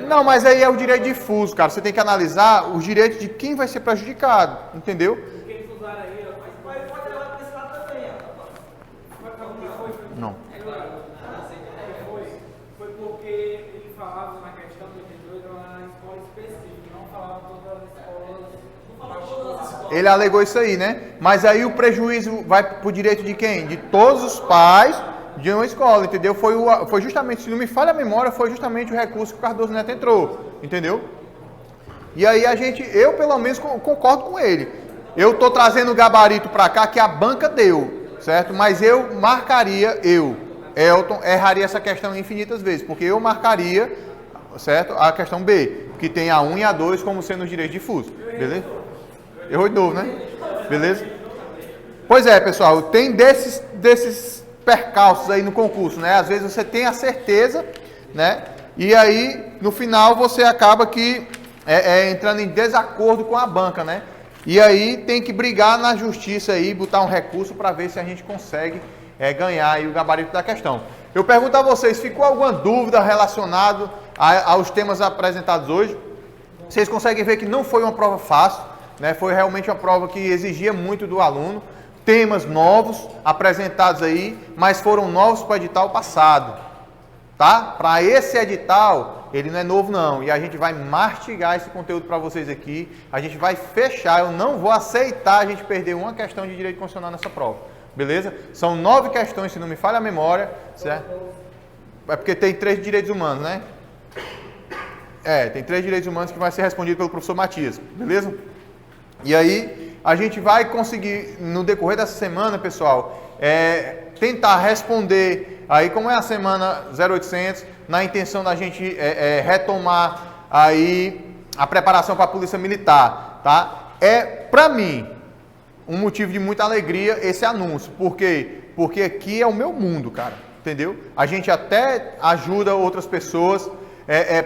Não, mas aí é o direito difuso, cara. Você tem que analisar os direitos de quem vai ser prejudicado, entendeu? O que eles usaram aí, mas pode levar para esse lado também, Não. Foi porque ele falava na questão do 82, era uma escola específica, não falava todas as escolas. Não falava todas as escolas. Ele alegou isso aí, né? Mas aí o prejuízo vai pro direito de quem? De todos os pais de uma escola, entendeu? Foi justamente, se não me falha a memória, foi justamente o recurso que o Cardoso Neto entrou, entendeu? E aí eu pelo menos concordo com ele. Eu tô trazendo o gabarito para cá que a banca deu, certo? Mas eu marcaria, Elton, erraria essa questão infinitas vezes, porque eu marcaria, certo? A questão B, que tem a 1 e a 2 como sendo os direitos difusos, beleza? Errou de novo, né? Beleza? Pois é, pessoal, tem desses percalços aí no concurso, né? Às vezes você tem a certeza, né? E aí, no final, você acaba que entrando em desacordo com a banca, né? E aí tem que brigar na justiça aí, botar um recurso para ver se a gente consegue ganhar aí o gabarito da questão. Eu pergunto a vocês, ficou alguma dúvida relacionada aos temas apresentados hoje? Vocês conseguem ver que não foi uma prova fácil, né? Foi realmente uma prova que exigia muito do aluno. Temas novos apresentados aí, mas foram novos para o edital passado, tá? Para esse edital, ele não é novo não, e a gente vai mastigar esse conteúdo para vocês aqui, a gente vai fechar, eu não vou aceitar a gente perder uma questão de direito constitucional nessa prova, beleza? São 9 questões, se não me falha a memória, certo? É porque tem 3 direitos humanos, né? Tem 3 direitos humanos que vai ser respondido pelo professor Matias, beleza? E aí, a gente vai conseguir, no decorrer dessa semana, pessoal, tentar responder, aí como é a semana 0800, na intenção da gente retomar aí a preparação para a Polícia Militar, tá? Para mim, um motivo de muita alegria esse anúncio. Por quê? Porque aqui é o meu mundo, cara, entendeu? A gente até ajuda outras pessoas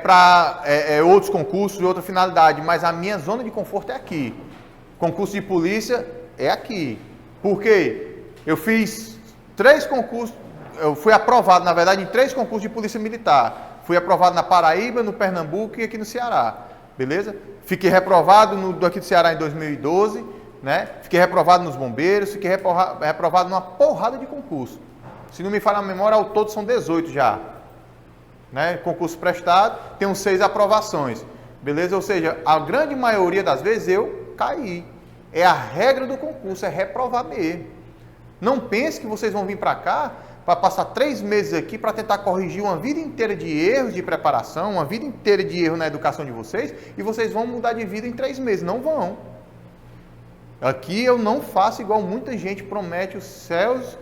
para outros concursos e outra finalidade, mas a minha zona de conforto é aqui. Concurso de polícia é aqui. Por quê? Eu fiz 3 concursos, eu fui aprovado, na verdade, em 3 concursos de polícia militar. Fui aprovado na Paraíba, no Pernambuco e aqui no Ceará. Beleza? Fiquei reprovado aqui do Ceará em 2012, né? Fiquei reprovado nos bombeiros, fiquei reprovado numa porrada de concurso. Se não me falha a memória, ao todo são 18 já. Né? Concurso prestado, tenho 6 aprovações. Beleza? Ou seja, a grande maioria das vezes eu cair. É a regra do concurso, é reprovar mesmo. Não pense que vocês vão vir para cá para passar 3 meses aqui para tentar corrigir uma vida inteira de erros de preparação, uma vida inteira de erro na educação de vocês, e vocês vão mudar de vida em 3 meses. Não vão. Aqui eu não faço igual muita gente promete os céus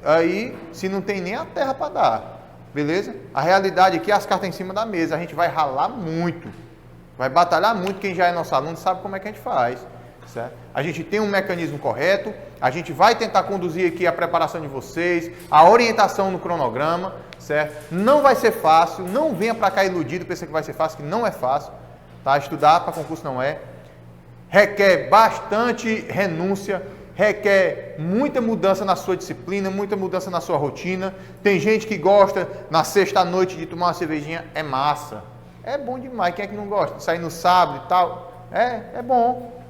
aí, se não tem nem a terra para dar. Beleza? A realidade aqui é as cartas em cima da mesa. A gente vai ralar muito. Vai batalhar muito, quem já é nosso aluno sabe como é que a gente faz, certo? A gente tem um mecanismo correto, a gente vai tentar conduzir aqui a preparação de vocês, a orientação no cronograma, certo? Não vai ser fácil, não venha para cá iludido, pensa que vai ser fácil, que não é fácil, tá? Estudar para concurso não é. Requer bastante renúncia, requer muita mudança na sua disciplina, muita mudança na sua rotina. Tem gente que gosta, na sexta-noite, de tomar uma cervejinha, é massa. É bom demais, quem é que não gosta? De sair no sábado e tal. É bom.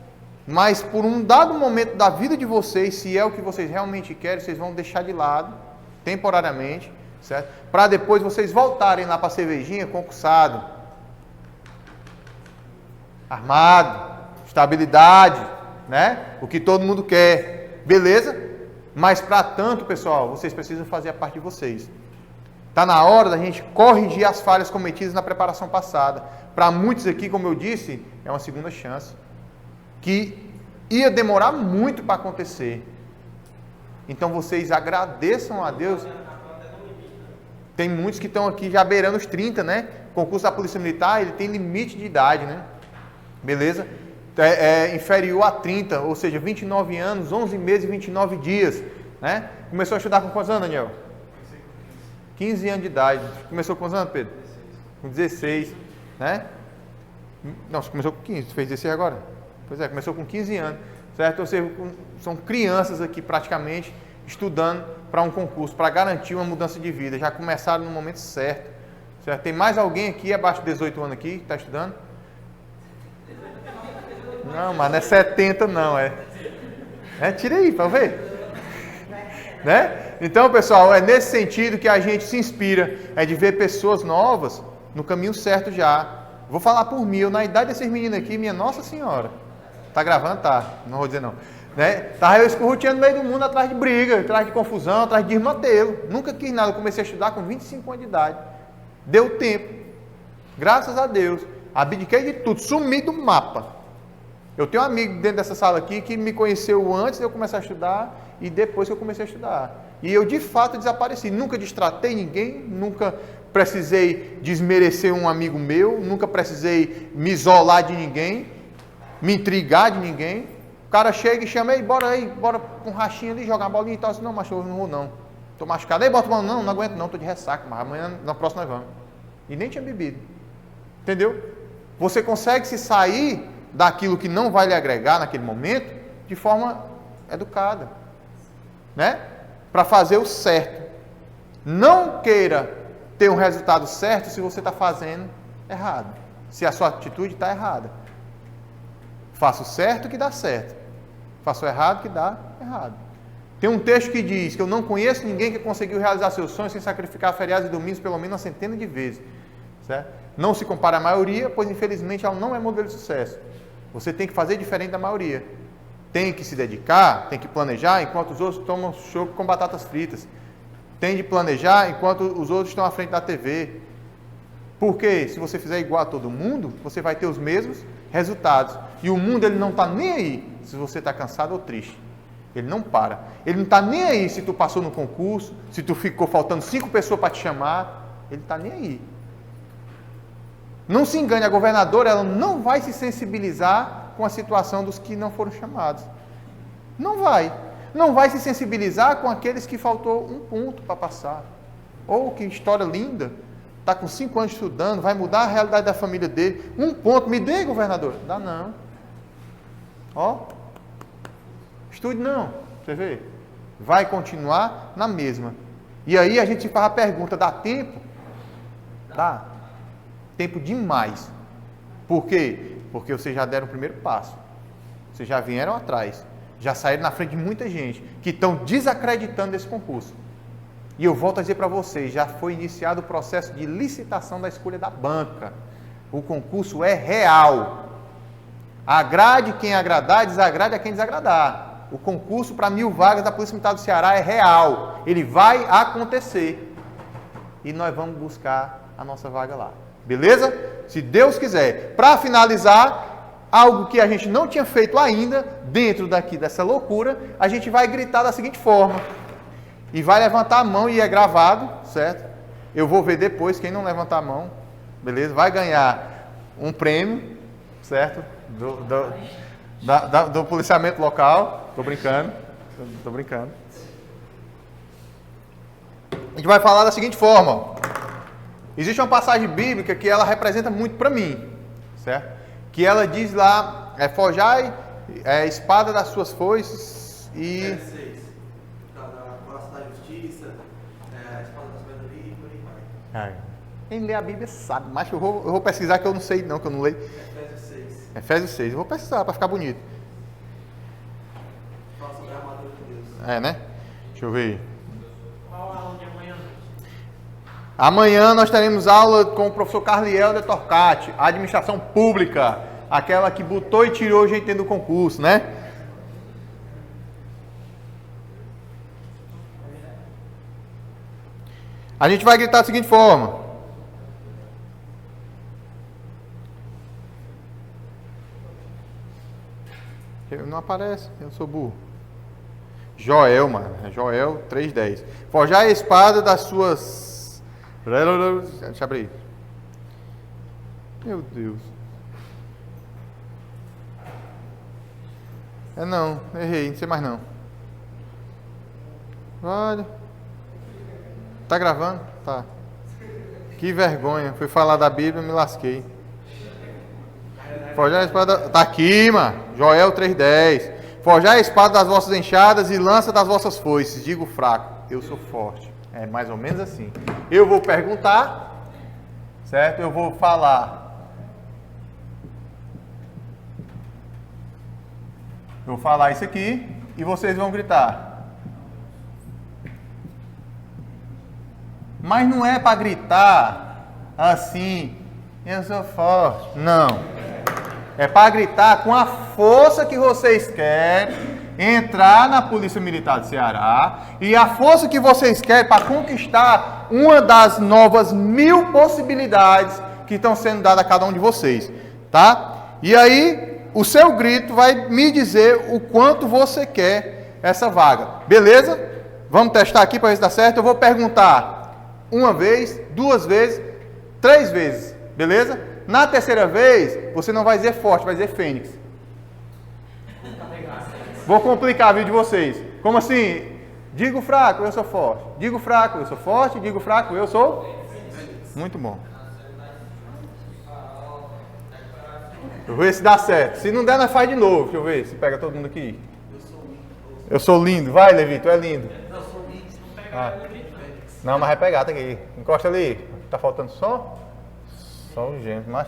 Mas por um dado momento da vida de vocês, se é o que vocês realmente querem, vocês vão deixar de lado, temporariamente, certo? Para depois vocês voltarem lá para a cervejinha concursado, armado, estabilidade, né? O que todo mundo quer, beleza? Mas para tanto, pessoal, vocês precisam fazer a parte de vocês. Está na hora da gente corrigir as falhas cometidas na preparação passada. Para muitos aqui, como eu disse, é uma segunda chance. Que ia demorar muito para acontecer. Então vocês agradeçam a Deus. Tem muitos que estão aqui já beirando os 30, né? O concurso da Polícia Militar, ele tem limite de idade, né? Beleza? É inferior a 30, ou seja, 29 anos, 11 meses e 29 dias, né? Começou a estudar com quantos anos, Daniel? 15 anos de idade. Começou com quantos anos, Pedro? Com 16, né? Não, você começou com 15, fez 16 agora? Pois é, começou com 15 anos, certo? Ou seja, são crianças aqui praticamente estudando para um concurso, para garantir uma mudança de vida. Já começaram no momento certo, certo? Tem mais alguém aqui abaixo de 18 anos aqui que está estudando? Não, mas não é 70 não, tira aí para ver. Né? Então, pessoal, é nesse sentido que a gente se inspira, é de ver pessoas novas no caminho certo já. Vou falar por mim, eu na idade desses meninos aqui, minha Nossa Senhora. Tá gravando? Tá, não vou dizer não. Né? Tava eu escurruteando no meio do mundo atrás de briga, atrás de confusão, atrás de desmantelo. Nunca quis nada, eu comecei a estudar com 25 anos de idade. Deu tempo. Graças a Deus. Abdiquei de tudo, sumi do mapa. Eu tenho um amigo dentro dessa sala aqui que me conheceu antes de eu começar a estudar e depois que eu comecei a estudar. E eu de fato desapareci. Nunca destratei ninguém, nunca precisei desmerecer um amigo meu, nunca precisei me isolar de ninguém, me intrigar de ninguém. O cara chega e chama, ei, bora com um rachinho ali, jogar uma bolinha e tal. Assim, não, macho, eu não vou não. Tô machucado. Aí bota uma mão, não aguento não, tô de ressaca, mas amanhã, na próxima nós vamos. E nem tinha bebido. Entendeu? Você consegue se sair daquilo que não vai lhe agregar naquele momento, de forma educada, né? Para fazer o certo. Não queira ter um resultado certo se você está fazendo errado, se a sua atitude está errada. Faça o certo que dá certo, faça o errado que dá errado. Tem um texto que diz que eu não conheço ninguém que conseguiu realizar seus sonhos sem sacrificar feriados e domingos pelo menos uma centena de vezes, certo? Não se compara à maioria, pois infelizmente ela não é modelo de sucesso. Você tem que fazer diferente da maioria. Tem que se dedicar, tem que planejar, enquanto os outros tomam chopp com batatas fritas. Tem de planejar enquanto os outros estão à frente da TV. Porque se você fizer igual a todo mundo, você vai ter os mesmos resultados. E o mundo ele não está nem aí se você está cansado ou triste. Ele não para. Ele não está nem aí se tu passou no concurso, se tu ficou faltando 5 pessoas para te chamar. Ele não está nem aí. Não se engane, a governadora ela não vai se sensibilizar com a situação dos que não foram chamados. Não vai. Não vai se sensibilizar com aqueles que faltou um ponto para passar. Ou que história linda, está com 5 anos estudando, vai mudar a realidade da família dele. Um ponto, me dê, governador. Dá não. Ó, estude não, você vê. Vai continuar na mesma. E aí a gente faz a pergunta, dá tempo? Dá. Tempo demais. Por quê? Porque vocês já deram o primeiro passo. Vocês já vieram atrás. Já saíram na frente de muita gente que estão desacreditando desse concurso. E eu volto a dizer para vocês, já foi iniciado o processo de licitação da escolha da banca. O concurso é real. Agrade quem agradar, desagrade a quem desagradar. O concurso para 1000 vagas da Polícia Militar do Ceará é real. Ele vai acontecer. E nós vamos buscar a nossa vaga lá. Beleza? Se Deus quiser. Para finalizar, algo que a gente não tinha feito ainda, dentro daqui dessa loucura, a gente vai gritar da seguinte forma. E vai levantar a mão e é gravado, certo? Eu vou ver depois quem não levantar a mão, beleza? Vai ganhar um prêmio, certo? Do policiamento local. Tô brincando. A gente vai falar da seguinte forma. Existe uma passagem bíblica que ela representa muito para mim, certo? Que ela diz lá, forjai espada das suas foices e... da justiça, a espada da sabedoria e por aí vai. Quem lê a Bíblia sabe, mas eu vou pesquisar que eu não sei não, que eu não leio. Efésios 6. Efésios 6, eu vou pesquisar para ficar bonito. Fala sobre a armadura de Deus. Né? Deixa eu ver. Qual a aula de amanhã? Amanhã nós teremos aula com o professor Carliel de Torcati, administração pública, aquela que botou e tirou gente dentro do concurso, né? A gente vai gritar da seguinte forma. Não aparece, eu sou burro. Joel, mano. Joel 3:10. Forjar a espada das suas... Deixa eu abrir. Meu Deus. Não, errei, não sei mais não. Olha. Tá gravando? Tá. Que vergonha. Fui falar da Bíblia e me lasquei. Forjar a espada... Tá aqui, mano. Joel 3:10. Forjar a espada das vossas enxadas e lança das vossas foices. Digo fraco, eu sou forte. É mais ou menos assim. Eu vou perguntar, certo? Eu vou falar. Eu vou falar isso aqui e vocês vão gritar. Mas não é para gritar assim, eu sou forte. Não. É para gritar com a força que vocês querem entrar na Polícia Militar do Ceará e a força que vocês querem para conquistar uma das novas 1000 possibilidades que estão sendo dadas a cada um de vocês, tá? E aí, o seu grito vai me dizer o quanto você quer essa vaga, beleza? Vamos testar aqui para ver se dá certo. Eu vou perguntar uma vez, 2 vezes, 3 vezes, beleza? Na terceira vez, você não vai dizer forte, vai dizer fênix. Vou complicar a vida de vocês. Como assim? Digo fraco, eu sou forte. Digo fraco, eu sou forte. Digo fraco, eu sou... Muito bom. Eu vou ver se dá certo. Se não der, nós faz de novo. Deixa eu ver se pega todo mundo aqui. Eu sou lindo. Vai, Levi, tu é lindo. Não, mas vai pegar, tá aqui. Encosta ali. Tá faltando só? Só o gêmeo, mas...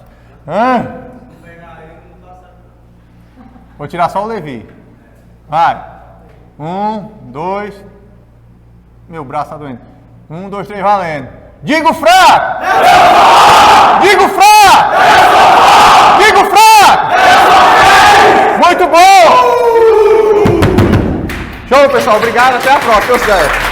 Vou tirar só o Levi. Vai. 1, 2. Meu braço tá doendo. 1, 2, 3, valendo. Digo fraco! Digo fraco! Digo fraco! Muito bom! Show, pessoal. Obrigado. Até a próxima.